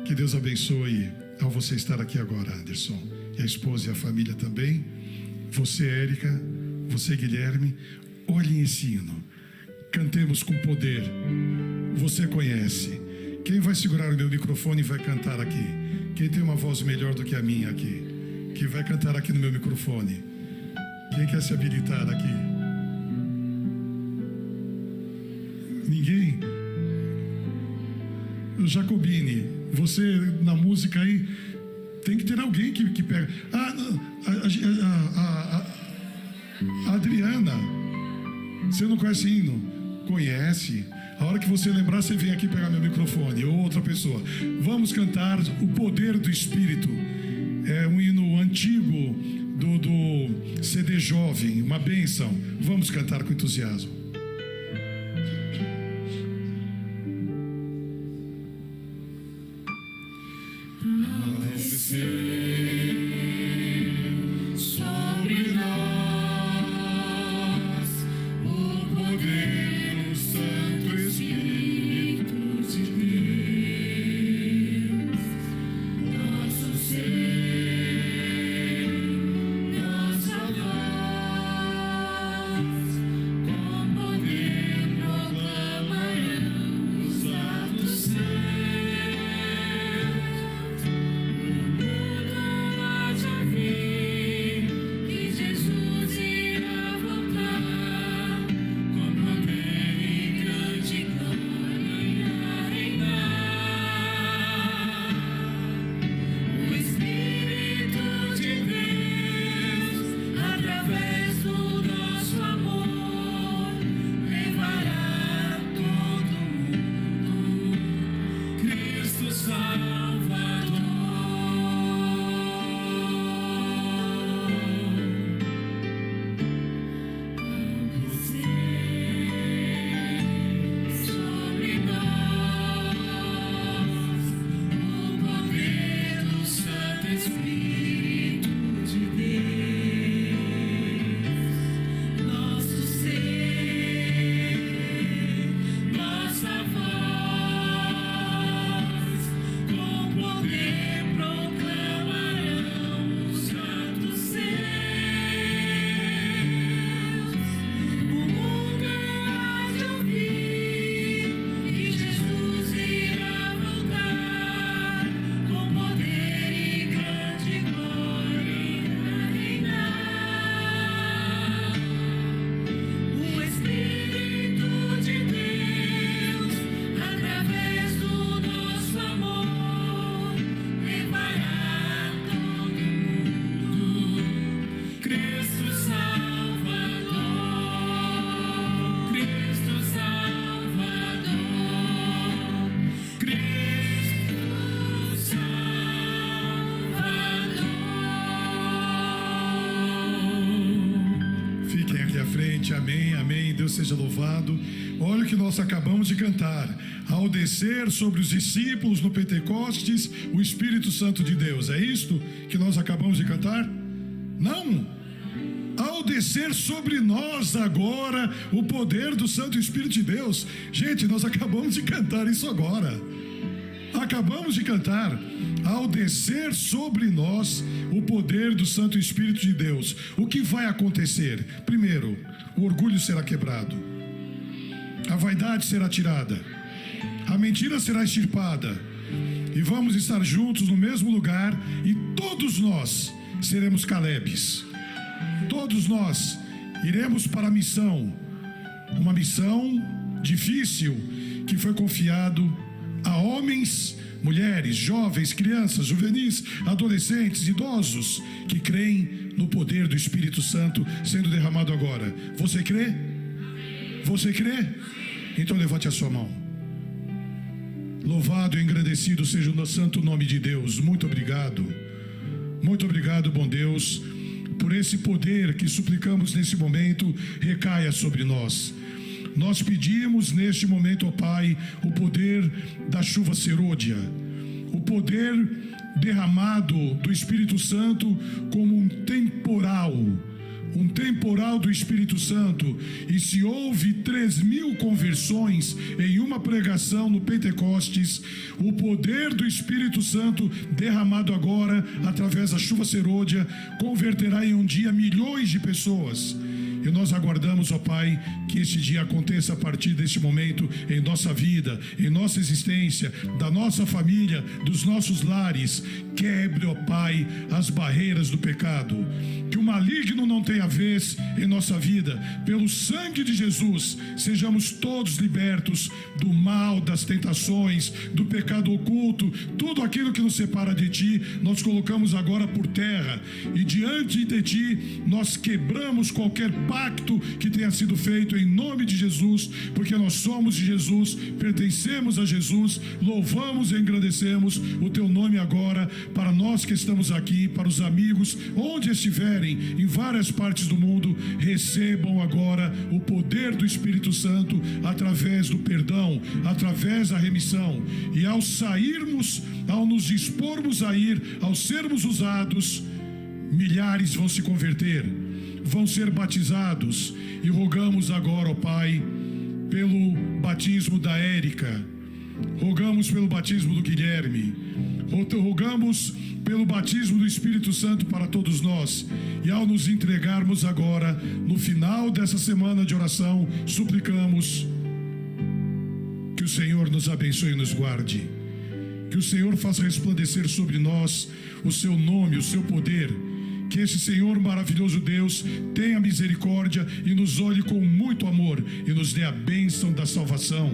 [SPEAKER 2] Que Deus abençoe ao você estar aqui agora, Anderson, e a esposa e a família também. Você, Érica, você, Guilherme, olhem esse hino, cantemos com poder. Você conhece. Quem vai segurar o meu microfone e vai cantar aqui? Quem tem uma voz melhor do que a minha aqui, que vai cantar aqui no meu microfone? Quem quer se habilitar aqui? Ninguém? Jacobine, você na música aí, tem que ter alguém que pega. A Adriana, você não conhece hino? Conhece. A hora que você lembrar, você vem aqui pegar meu microfone, ou outra pessoa. Vamos cantar o poder do Espírito. É um hino antigo do CD Jovem, uma bênção. Vamos cantar com entusiasmo.
[SPEAKER 4] Sobre nós o poder do Santo Espírito de Deus, nosso ser, nossa voz, com
[SPEAKER 2] Deus seja louvado. Olha o que nós acabamos de cantar. Ao descer sobre os discípulos no Pentecostes, o Espírito Santo de Deus. É isto que nós acabamos de cantar? Não! Ao descer sobre nós agora o poder do Santo Espírito de Deus. Gente, nós acabamos de cantar isso agora. Acabamos de cantar. Ao descer sobre nós o poder do Santo Espírito de Deus. O que vai acontecer? Primeiro, o orgulho será quebrado. A vaidade será tirada. A mentira será extirpada. E vamos estar juntos no mesmo lugar. E todos nós seremos Calebes. Todos nós iremos para a missão. Uma missão difícil que foi confiado a homens, mulheres, jovens, crianças, juvenis, adolescentes, idosos que creem no poder do Espírito Santo sendo derramado agora. Você crê? Você crê? Então levante a sua mão. Louvado e engrandecido seja o santo nome de Deus. Muito obrigado. Muito obrigado, bom Deus, por esse poder que suplicamos nesse momento recaia sobre nós. Nós pedimos neste momento, ó Pai, o poder da chuva serôdia, o poder derramado do Espírito Santo como um temporal do Espírito Santo. E se houve 3.000 conversões em uma pregação no Pentecostes, o poder do Espírito Santo derramado agora através da chuva serôdia converterá em um dia milhões de pessoas. E nós aguardamos, ó Pai, que este dia aconteça a partir deste momento em nossa vida, em nossa existência, da nossa família, dos nossos lares. Quebre, ó Pai, as barreiras do pecado. Que o maligno não tenha vez em nossa vida. Pelo sangue de Jesus, sejamos todos libertos do mal, das tentações, do pecado oculto. Tudo aquilo que nos separa de Ti, nós colocamos agora por terra. E diante de Ti, nós quebramos qualquer pacto que tenha sido feito em nome de Jesus, porque nós somos de Jesus, pertencemos a Jesus, louvamos e engrandecemos o Teu nome agora, para nós que estamos aqui, para os amigos, onde estiverem, em várias partes do mundo, recebam agora o poder do Espírito Santo, através do perdão, através da remissão, e ao sairmos, ao nos dispormos a ir, ao sermos usados, milhares vão se converter, vão ser batizados. E rogamos agora, ó Pai, pelo batismo da Érica, rogamos pelo batismo do Guilherme, rogamos pelo batismo do Espírito Santo para todos nós. E ao nos entregarmos agora, no final dessa semana de oração, suplicamos que o Senhor nos abençoe e nos guarde, que o Senhor faça resplandecer sobre nós o Seu nome, o Seu poder. Que esse Senhor maravilhoso Deus tenha misericórdia e nos olhe com muito amor e nos dê a bênção da salvação,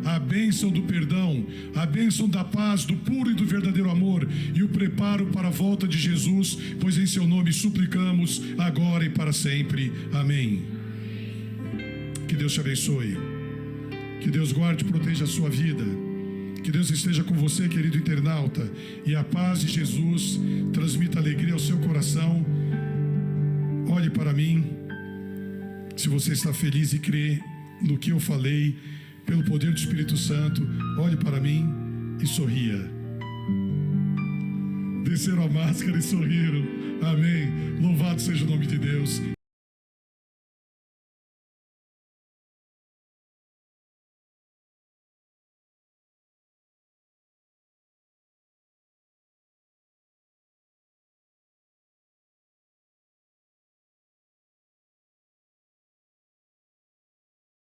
[SPEAKER 2] a bênção do perdão, a bênção da paz, do puro e do verdadeiro amor e o preparo para a volta de Jesus, pois em Seu nome suplicamos agora e para sempre. Amém. Que Deus te abençoe, que Deus guarde e proteja a sua vida. Que Deus esteja com você, querido internauta, e a paz de Jesus transmita alegria ao seu coração. Olhe para mim, se você está feliz e crê no que eu falei, pelo poder do Espírito Santo, olhe para mim e sorria. Desceram a máscara e sorriram. Amém. Louvado seja o nome de Deus.